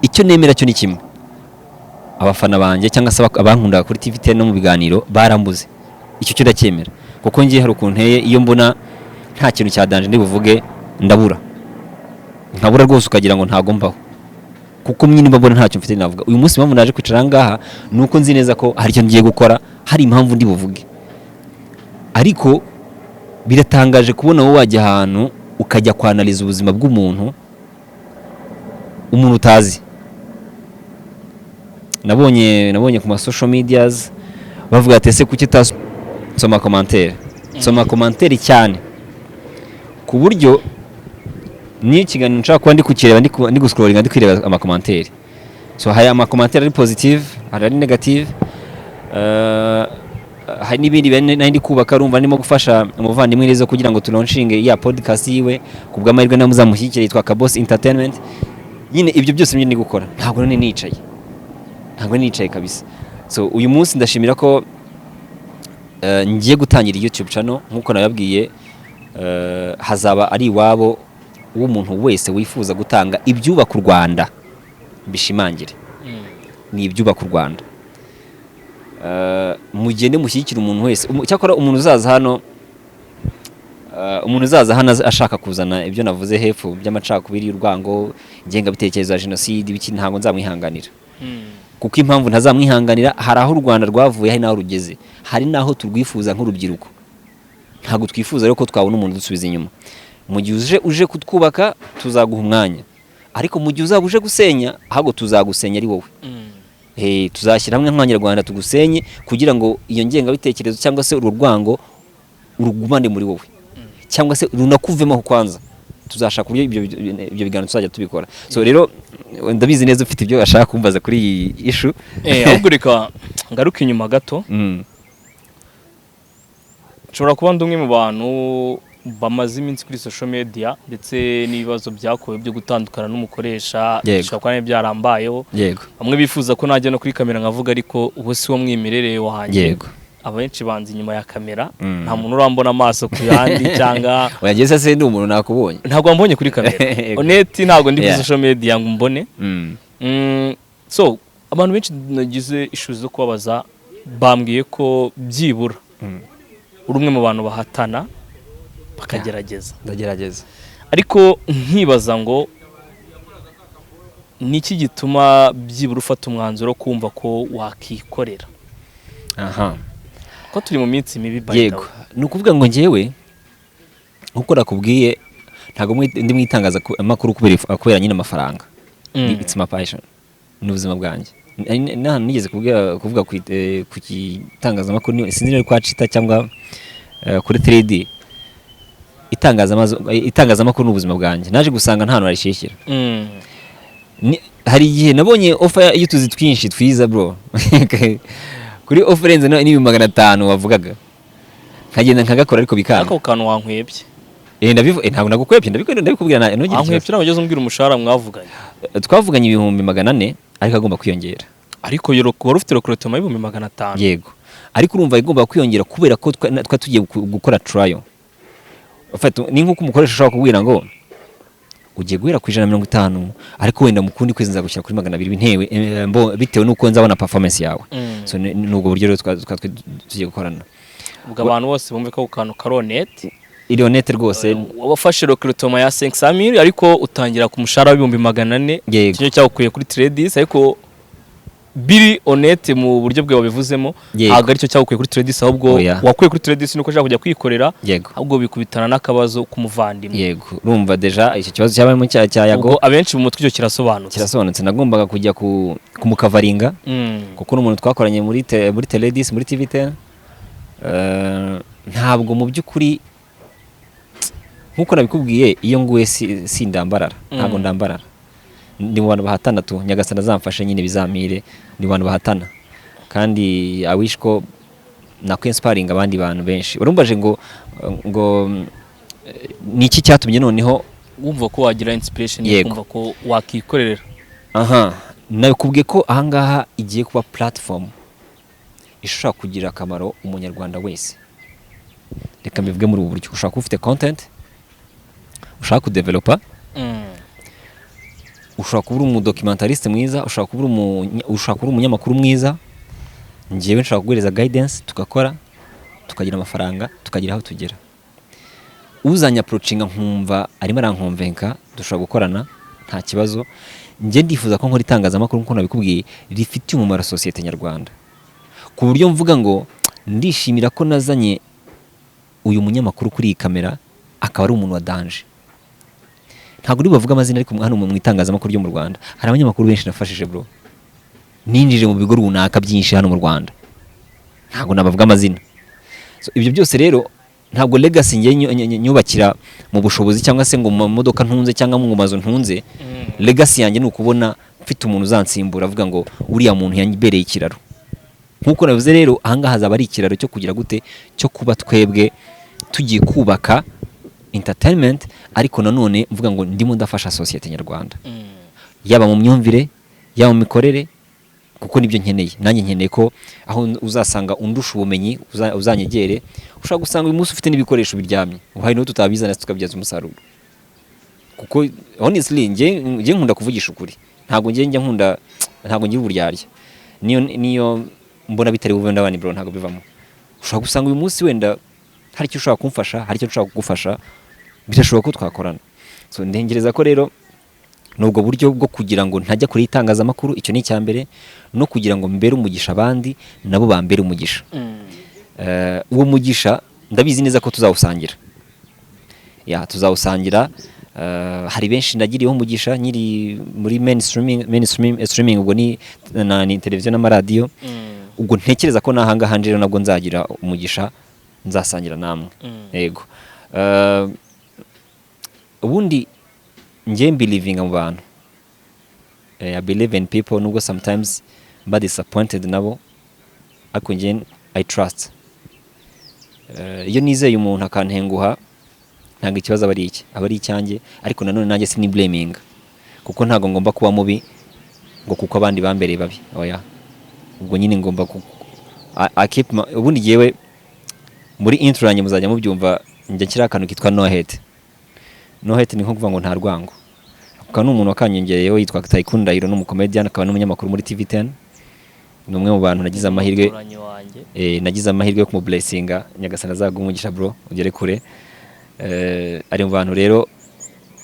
icyo nemera cyo ni kimwe, abafana banjye cyangwa se abankunda kuri TVT no mu biganiro barambuze, icyo cyo ndacyemera kuko ngiye hari ukuntu nteye iyo mbona nta kintu cya danje ndibuvuge ndabura rwose ukagira ngo ntago mbaho, kuko nyine mbabona ntacyo mfite navuga. Uyu munsi mpamvu naje kwicara ngaha nuko nzi neza ko hari icyo ngiye gukora, hari impamvu ndi buvuge. Ariko biratangaje kubona wowe wajya ahantu ukajya kwanaliza ubuzima bw'umuntu utazi. Nabonye ku ma social medias bavuga ati ese kuki utasoma commentaire, soma commentaire cyane ku buryo ni ikiganiro nshaka kuba ndi kukireba ndi guscrollinga ndi kwireba ama commentaire. So hari ama commentaire ari positive, hari ari negative, hari n'ibindi ndi kubaka, urumva ndimo gufasha umuvandimwe neza kugira ngo tulaunchinge ya podcast yiwe kubw'amahirwe namuzamushyikira yitwa Kaboss Entertainment. Nyine ibyo byose ndi gukora ntabwo nicaye kabisa. So uyu munsi ndashimira ko ngiye gutangira YouTube channel nkuko nababwiye, hazaba ari iwabo w'umuntu wese wifuza gutanga ibyubaka u Rwanda, bishimangire ni ibyubaka u Rwanda. Mugende mushyigikira umuntu wese, cyakora umuntu uzaza hano ashaka kuzana ibyo navuze hepfo by'amacakubiri y'urwango, ingengabitekerezo ya jenoside, ibiki ntabwo nzamwihanganira. Kuko impamvu ntazamwihanganira, hari aho u Rwanda rwavuye, hari naho rugeze, hari naho turwifuza nk'urubyiruko. Ntabwo twifuza rero ko twabona umuntu dusubiza inyuma. Mu gihe uje kutwubaka tuzaguha umwanya, ariko mu gihe uzaba uje gusenya ahubwo tuzagusenya ari wowe. Tuzashyira hamwe nk'Abanyarwanda tugusenye kugira ngo iyo ngengabitekerezo cyangwa se urwango urugumane muri wowe, cyangwa se runakuvemo kwanza. Tuzashaka uburyo ibyo biganiro tuzajya tubikora. So rero ndabizi neza ufite ibyo ashaka kumbaza kuri iyi issue. Ahubwo reka ngaruka inyuma gato. Nshobora kuba ndi umwe mu bantu bamaze iminsi kuri social media ndetse n'ibibazo byakowe byo gutandukana n'umukoresha, bishobora kuba byarambayeho. Bamwe bifuza ko najya no kuri kamera nkavuga, ariko ubu si wo mwimerere wanjye. Abenshi banze inyuma ya kamera, nta muntu urambona amaso ku yandi cyangwa wageze se ndi umuntu nakubonye, ntabwo wambonye kuri kamera. Honest ntabwo ndi kuri social media ngo mbone. So abantu benshi nagize issues zo kubabaza, bambwiye ko byibura uri umwe mu bantu bahatana bakagerageza. Ndagerageza, ariko nkibaza ngo niki gituma byibura ufata umwanzuro kumva ko wakikorera. Ko turi mu minsi mibi by yego, ni ukuvuga ngo njyewe uko nakubwiye ntabwo ndi mu itangazamakuru kubera nyine amafaranga. It's my passion, ni ubuzima bwanjye. Nigeze kuvuga ku itangazamakuru, sinzi niba kwa Cita cyangwa kuri 3D. Itangazamakuru ni ubuzima bwanjye, naje gusanga nta hantu harishyikira. Hari igihe nabonye offer y'utuzi twinshi twiza bro kuri offer enze ni 500 wavugaga, nkagenda nkagakora ariko bikanga. Ako kantu wankwebye. Ntabwo nagukwebye, ndabikubwira nongeye. Wankwebye nabageze umbwira umushahara mwavuganye. Twavuganye 400 ariko agomba kwiyongera. Ariko yoro wari ufite recruitment 500. Yego, ariko urumva igomba kwiyongera kubera ko tugiye gukora trial. Ni nkuko umukoresha ushaka kubwira ngo ugiye guhera ku 150, ariko wenda mu kundi kwezi nzagushyira kuri 200 bintewe bitewe nuko nzabona performance yawe. So nubwo buryo rero tugiye gukorana. Ubwo abantu bose bumve ko kantu karonete iri honete rwose. Wafashe recruitment ya 500,000 ariko utangira ku mushahara wa 400. Kinyo cyakuye kuri Tradis, ariko biri honete mu buryo bwe wabivuzemo. Ntabwo ari cyo cyakuye kuri Tradis, ahubwo wakuye kuri Tradis nuko ushaka kujya kwikorera, ahubwo bikubitana n'akabazo kumuvandimwe. Yego, urumva deja icyo kibazo cyabaye mu cyayago. Abenshi mu mutwe cyo kirasobanutse. Nagombaga kujya kumukavaringa kuko n'umuntu twakoranye muri Tradis muri TVT. Ntabwo mu by'ukuri nkuko nabikubwiye, iyo nguwe sindambarara, ntabwo ndambarara. Ndi mu bantu bahatana tu, Nyagasana zamfashe nyine bizamire, ndi mu bantu bahatana. Kandi awish ko nakwenspiring abandi bantu benshi. Urumbaje ngo niki cyatumye noneho wumva ko wagira inspiration yo kumva ko wakikorera. Nabikubwiye ko ahangaha igiye kuba platform ishobora kugira akamaro umunyarwanda wese. Reka mbivuge muri ubu buryo: ushaka ufite content, ushaka kudevelopa, ushobora kuba uri umudocumentariste mwiza, ushobora kuba uri umunyamakuru mwiza, njyewe nshobora kuguhereza guidance tugakora tukagira amafaranga tukagira aho tugera. Uzanya approachinga nkumva arimo arankonvenka dushobora gukorana nta kibazo. Njye ndifuza ko nkora itangazamakuru nkuko nabikubwiye rifitiye umumaro societe nyarwanda, ku buryo mvuga ngo ndishimira ko nazanye uyu munyamakuru kuri iyi kamera akaba ari umuntu wa danger. Ntabwo uri bavuga amazina ariko hano mu itangazamakuru ryo mu Rwanda hari abanyamakuru benshi nafashije bro, ninjije mu bigo runaka byinshi hano mu Rwanda, ntabwo nabavuga amazina. So ibyo byose rero ntabwo legacy ngiye nyubakira mu bushobozi cyangwa se ngo mu modoka ntunze cyangwa mu mazu ntunze. Legacy yanjye ni ukubona mfite umuntu uzansimbura avuga ngo uriya muntu yanyibereye ikiraro. Nkuko navuze rero ahangaha hazaba ari ikiraro cyo kugira gute, cyo kuba twebwe tugiye kubaka entertainment, ariko nanone mvuga ngo ndimo ndafasha societe nyarwanda, yaba mu myumvire yaba mu mikorere, kuko nibyo nkeneye. Nanjye nkeneye ko aho uzasanga undusha ubumenyi uzanyegere, ushaka gusanga uyu munsi ufite n'ibikoresho biryamye uhaye no tutabizana tukabyaza umusaruro. Kuko honestly ngiye nkunda kuvugisha ukuri, ntabwo ngira uburyarya, niyo mbona bitari buve ndabani bro, ntabwo bivamo. Ushaka gusanga uyu munsi wenda hari icyo ushaka kumfasha, hari icyo ushaka kugufasha, birashoboka ko twakorana. So ndengereza ko rero nubwo buryo bwo kugira ngo ntajya kuri itangazamakuru, icyo ni icyambere, no kugira ngo mbere umugisha abandi nabo bambere umugisha. Uwo mugisha ndabizi neza ko tuzawusangira, tuzawusangira. Hari benshi nagiriyeho umugisha nyiri muri mainstreaming ubwo ni televiziyo n'amaradiyo, ubwo ntekereza ko nahanga hanje rero nabwo nzagira umugisha nzasangira namwe. Yego, ubundi njye believing mu bantu, I believe in people, nubwo sometimes mba disappointed nabo, ariko njye I trust. Iyo nizeye umuntu akantenguha ntabwo ikibazo aba ari icyanjye, ariko nanone nanjye sini blaming, kuko ntabwo ngomba kuba mubi ngo kuko abandi bambereye babi. Oya, ubwo nyine ngomba ubundi yewe muri intro yanjye muzajya mubyumva, njya kira akantu kitwa no hate. No hate ni nko kuvuga ngo nta rwango. Kuko n'umuntu wakanyongereyeho yitwa Tycoon Ndahiro, n'umukomedian akaba n'umunyamakuru muri TV10. Ni umwe mu bantu nagize amahirwe yo kumublessinga. Nyagasana azaguha umugisha bro, ugere kure. Ari mu bantu rero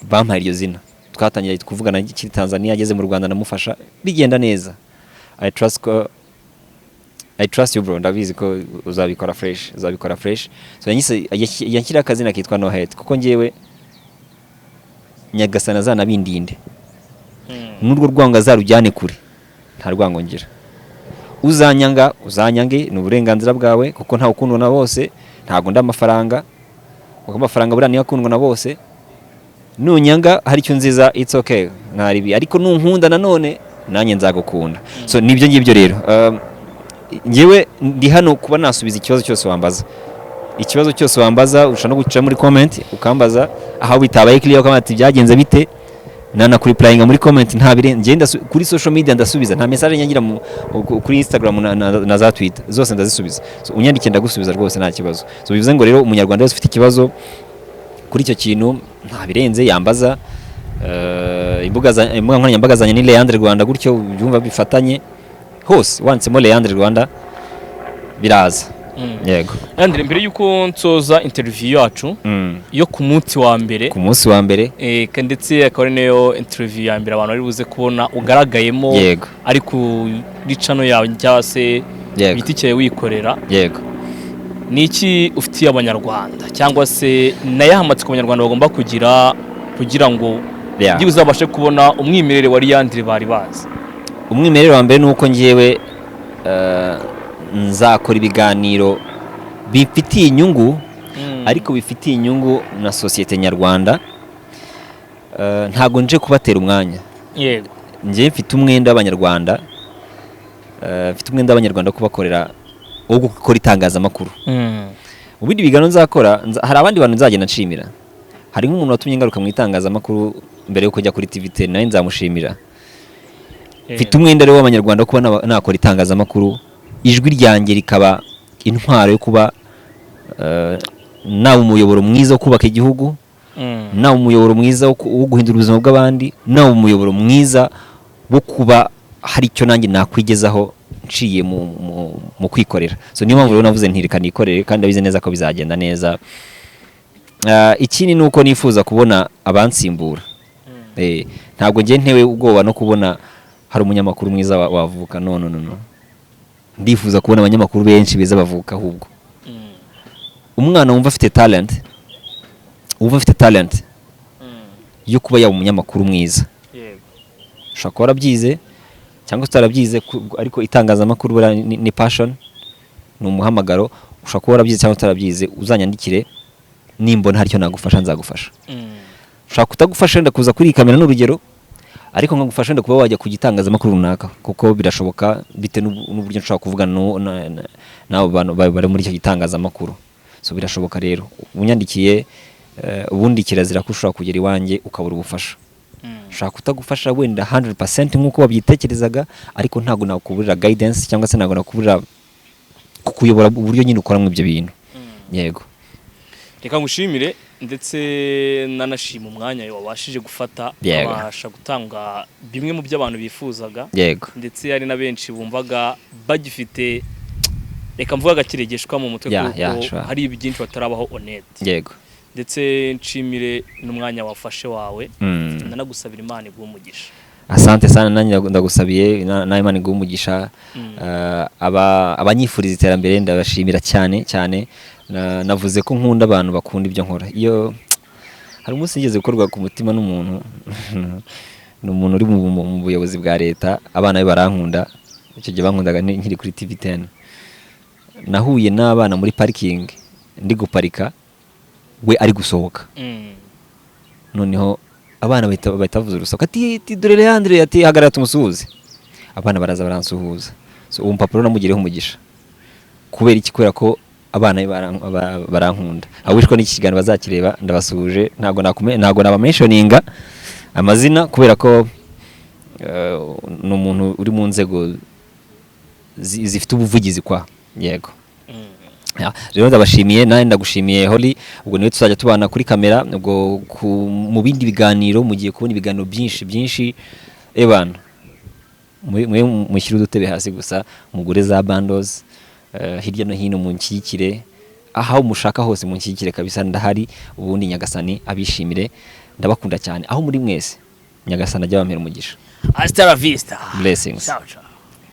bampaye iryo zina. Twatangiye kuvugana kiri Tanzania, ageze mu Rwanda namufasha bigenda neza. I trust you bro, ndabizi ko uzabikora fresh. So yanshyira akazina kitwa no hate, kuko ngewe Nyagasana azanabindinde. N'urwo rwanga azarujyane kure, nta rwango ngira. Uzanyange ni uburenganzira bwawe, kuko nta ukundwa na bose, ntago ndamafaranga, kuko amafaranga buriya niyo akundwa na bose. Nunyanga hari icyo nziza, it's okay, nkaribi, ariko nunkunda nanone nanjye nzagukunda. So nibyo ngibyo rero. Ngewe ndi hano kuba nasubiza ikibazo cyose wambaza. Ikibazo cyose wambaza ushobora no guca muri comment ukambaza, aho bitabaye clear ukamati byagenze bite, nana kuri replyinga muri comment ntabire. Ngenda kuri social media ndasubiza, nta message nyangira kuri Instagram na za Twitter zose ndazisubiza. So unyandike ndagusubiza rwose nta kibazo. So bivuze ngo rero umunyarwanda wese ufite ikibazo kuri icyo kintu ntabirenze yambaza. Imbuga nkoranyambaga zanye ni Leandre Rwanda, gutyo byumva bifatanye hose, wanditsemo Leandre Rwanda biraza. Yego. Andre, mbere yuko nsoza interview yacu yo ku munsi wa mbere, ndetse akaba ari nayo interview ya mbere abantu bari buze kubona ugaragayemo, ari kuri channel yawe cyangwa se igiti cyawe wikorera. Yego. Niki ufitiye abanyarwanda, cyangwa se nayahamatse ku banyarwanda bagomba kugira ngo byibuze babashe kubona umwimerere wa Leandre bari bazi? Umwimerere wa mbere nuko ngiyewe nzakora ibiganiro bifitiye inyungu, ariko bifitiye inyungu na societe nyarwanda. Ntago nje kubatera umwanya. Yego. Nje mfite umwenda w'abanyarwanda, kubakorera wo gukora itangazamakuru. Mu bindi biganiro nzakora, hari abandi bantu nzagenda nshimira. Hari nk'umuntu watumye ngaruka mu itangazamakuru mbere yo kujya kuri TV10, nawe nzamushimira. Mfite umwenda rero w'abanyarwanda kuba nakora itangazamakuru, ijwi ryanjye rikaba intwaro yo kuba nawe umuyoboro mwiza wo kubaka igihugu, nawe umuyoboro mwiza wo guhindura ubuzima bw'abandi, nawe umuyoboro mwiza wo kuba hari icyo nanjye nakwigezaho nciye mu kwikorera. So niyo mpamvu rero navuze ntireka nikorere kandi abize neza ko bizagenda neza. Ikindi ni uko nifuza kubona abansimbura. Ntabwo ngiye ntewe ubwoba no kubona hari umunyamakuru mwiza wavuka. No. Ndifuza kubona abanyamakuru benshi beza bavuka ahubwo. Umwana wumva afite talent yo kuba yaba umunyamakuru mwiza. Ushobora kuba warabyize cyangwa utarabyize, ariko itangazamakuru ni passion, ni umuhamagaro. Ushobora kuba warabyize cyangwa utarabyize, uzanyandikire, nimbona hari icyo nagufasha nzagufasha. Ushobora kutagufasha wenda kuza kuri kamera n'urugero, ariko nkagufasha wenda kuba wajya ku gitangazamakuru runaka, kuko birashoboka bite n'uburyo nshobora kuvugana n'abo bantu bari muri icyo gitangazamakuru. So birashoboka rero, unyandikiye ubundi kirazira ko ushobora kugera iwanjye ukabura ubufasha. Ushobora kutagufasha wenda 100% nk'uko wabyitekerezaga, ariko ntabwo nakuburira guidance cyangwa se ntabwo nakuburira kukuyobora uburyo nyine ukoramo ibyo bintu. Yego, reka ngushimire ndetse nanashima umwanya wabashije gufata, abasha gutanga bimwe mu byo abantu bifuzaga. Yego, ndetse hari na benshi bumvaga bagifite, reka mvuga gakiregeshwa mu mutwe kuko hari byinshi batarabaho honest. Yego, ndetse nshimire n'umwanya wafashe wawe. Ndanagusabira Imana iguhe umugisha. Asante sana, nanjye ndagusabiye na Imana iguhe umugisha. Abanyifuriza iterambere ndabashimira cyane cyane. Navuze ko nkunda abantu bakunda ibyo nkora. Iyo hari umunsi ngeze gukorwa ku mutima n'umuntu n'umuntu uri mu buyobozi bwa leta, abana be barankunda. Icyo gihe bankundaga nkiri kuri TV10. Nahuye n'abana muri parking ndi guparika, we ari gusohoka. Noneho abana bahita bavuza urusaku ati dore Leandre, ati hagarara tumusuhuze. Abana baraza baransuhuza. So uwo mpapuro namugireho umugisha. Kubera iki? Kubera ko abana barankunda. Abishwa n'iki kiganiro bazakireba, ndabasuhuje. Ntabwo nabamentioninga amazina kubera ko ni umuntu uri mu nzego zifite ubuvugizi kwa. Yego. Rero ndabashimiye, nawe ndagushimiye Holly. Ubwo niwe tuzajya tubana kuri kamera, ubwo mu bindi biganiro mugiye kubona ibiganiro byinshi. Ebana mushyire udutebe hasi gusa, mugure za bundles, hirya no hino munshyigikire, aho mushaka hose munshyigikire kabisa. Ndahari, ubundi Nyagasani abishimire. Ndabakunda cyane aho muri mwese. Nyagasani ajya bampera umugisha. Hasta la vista. Blessings. Ciao.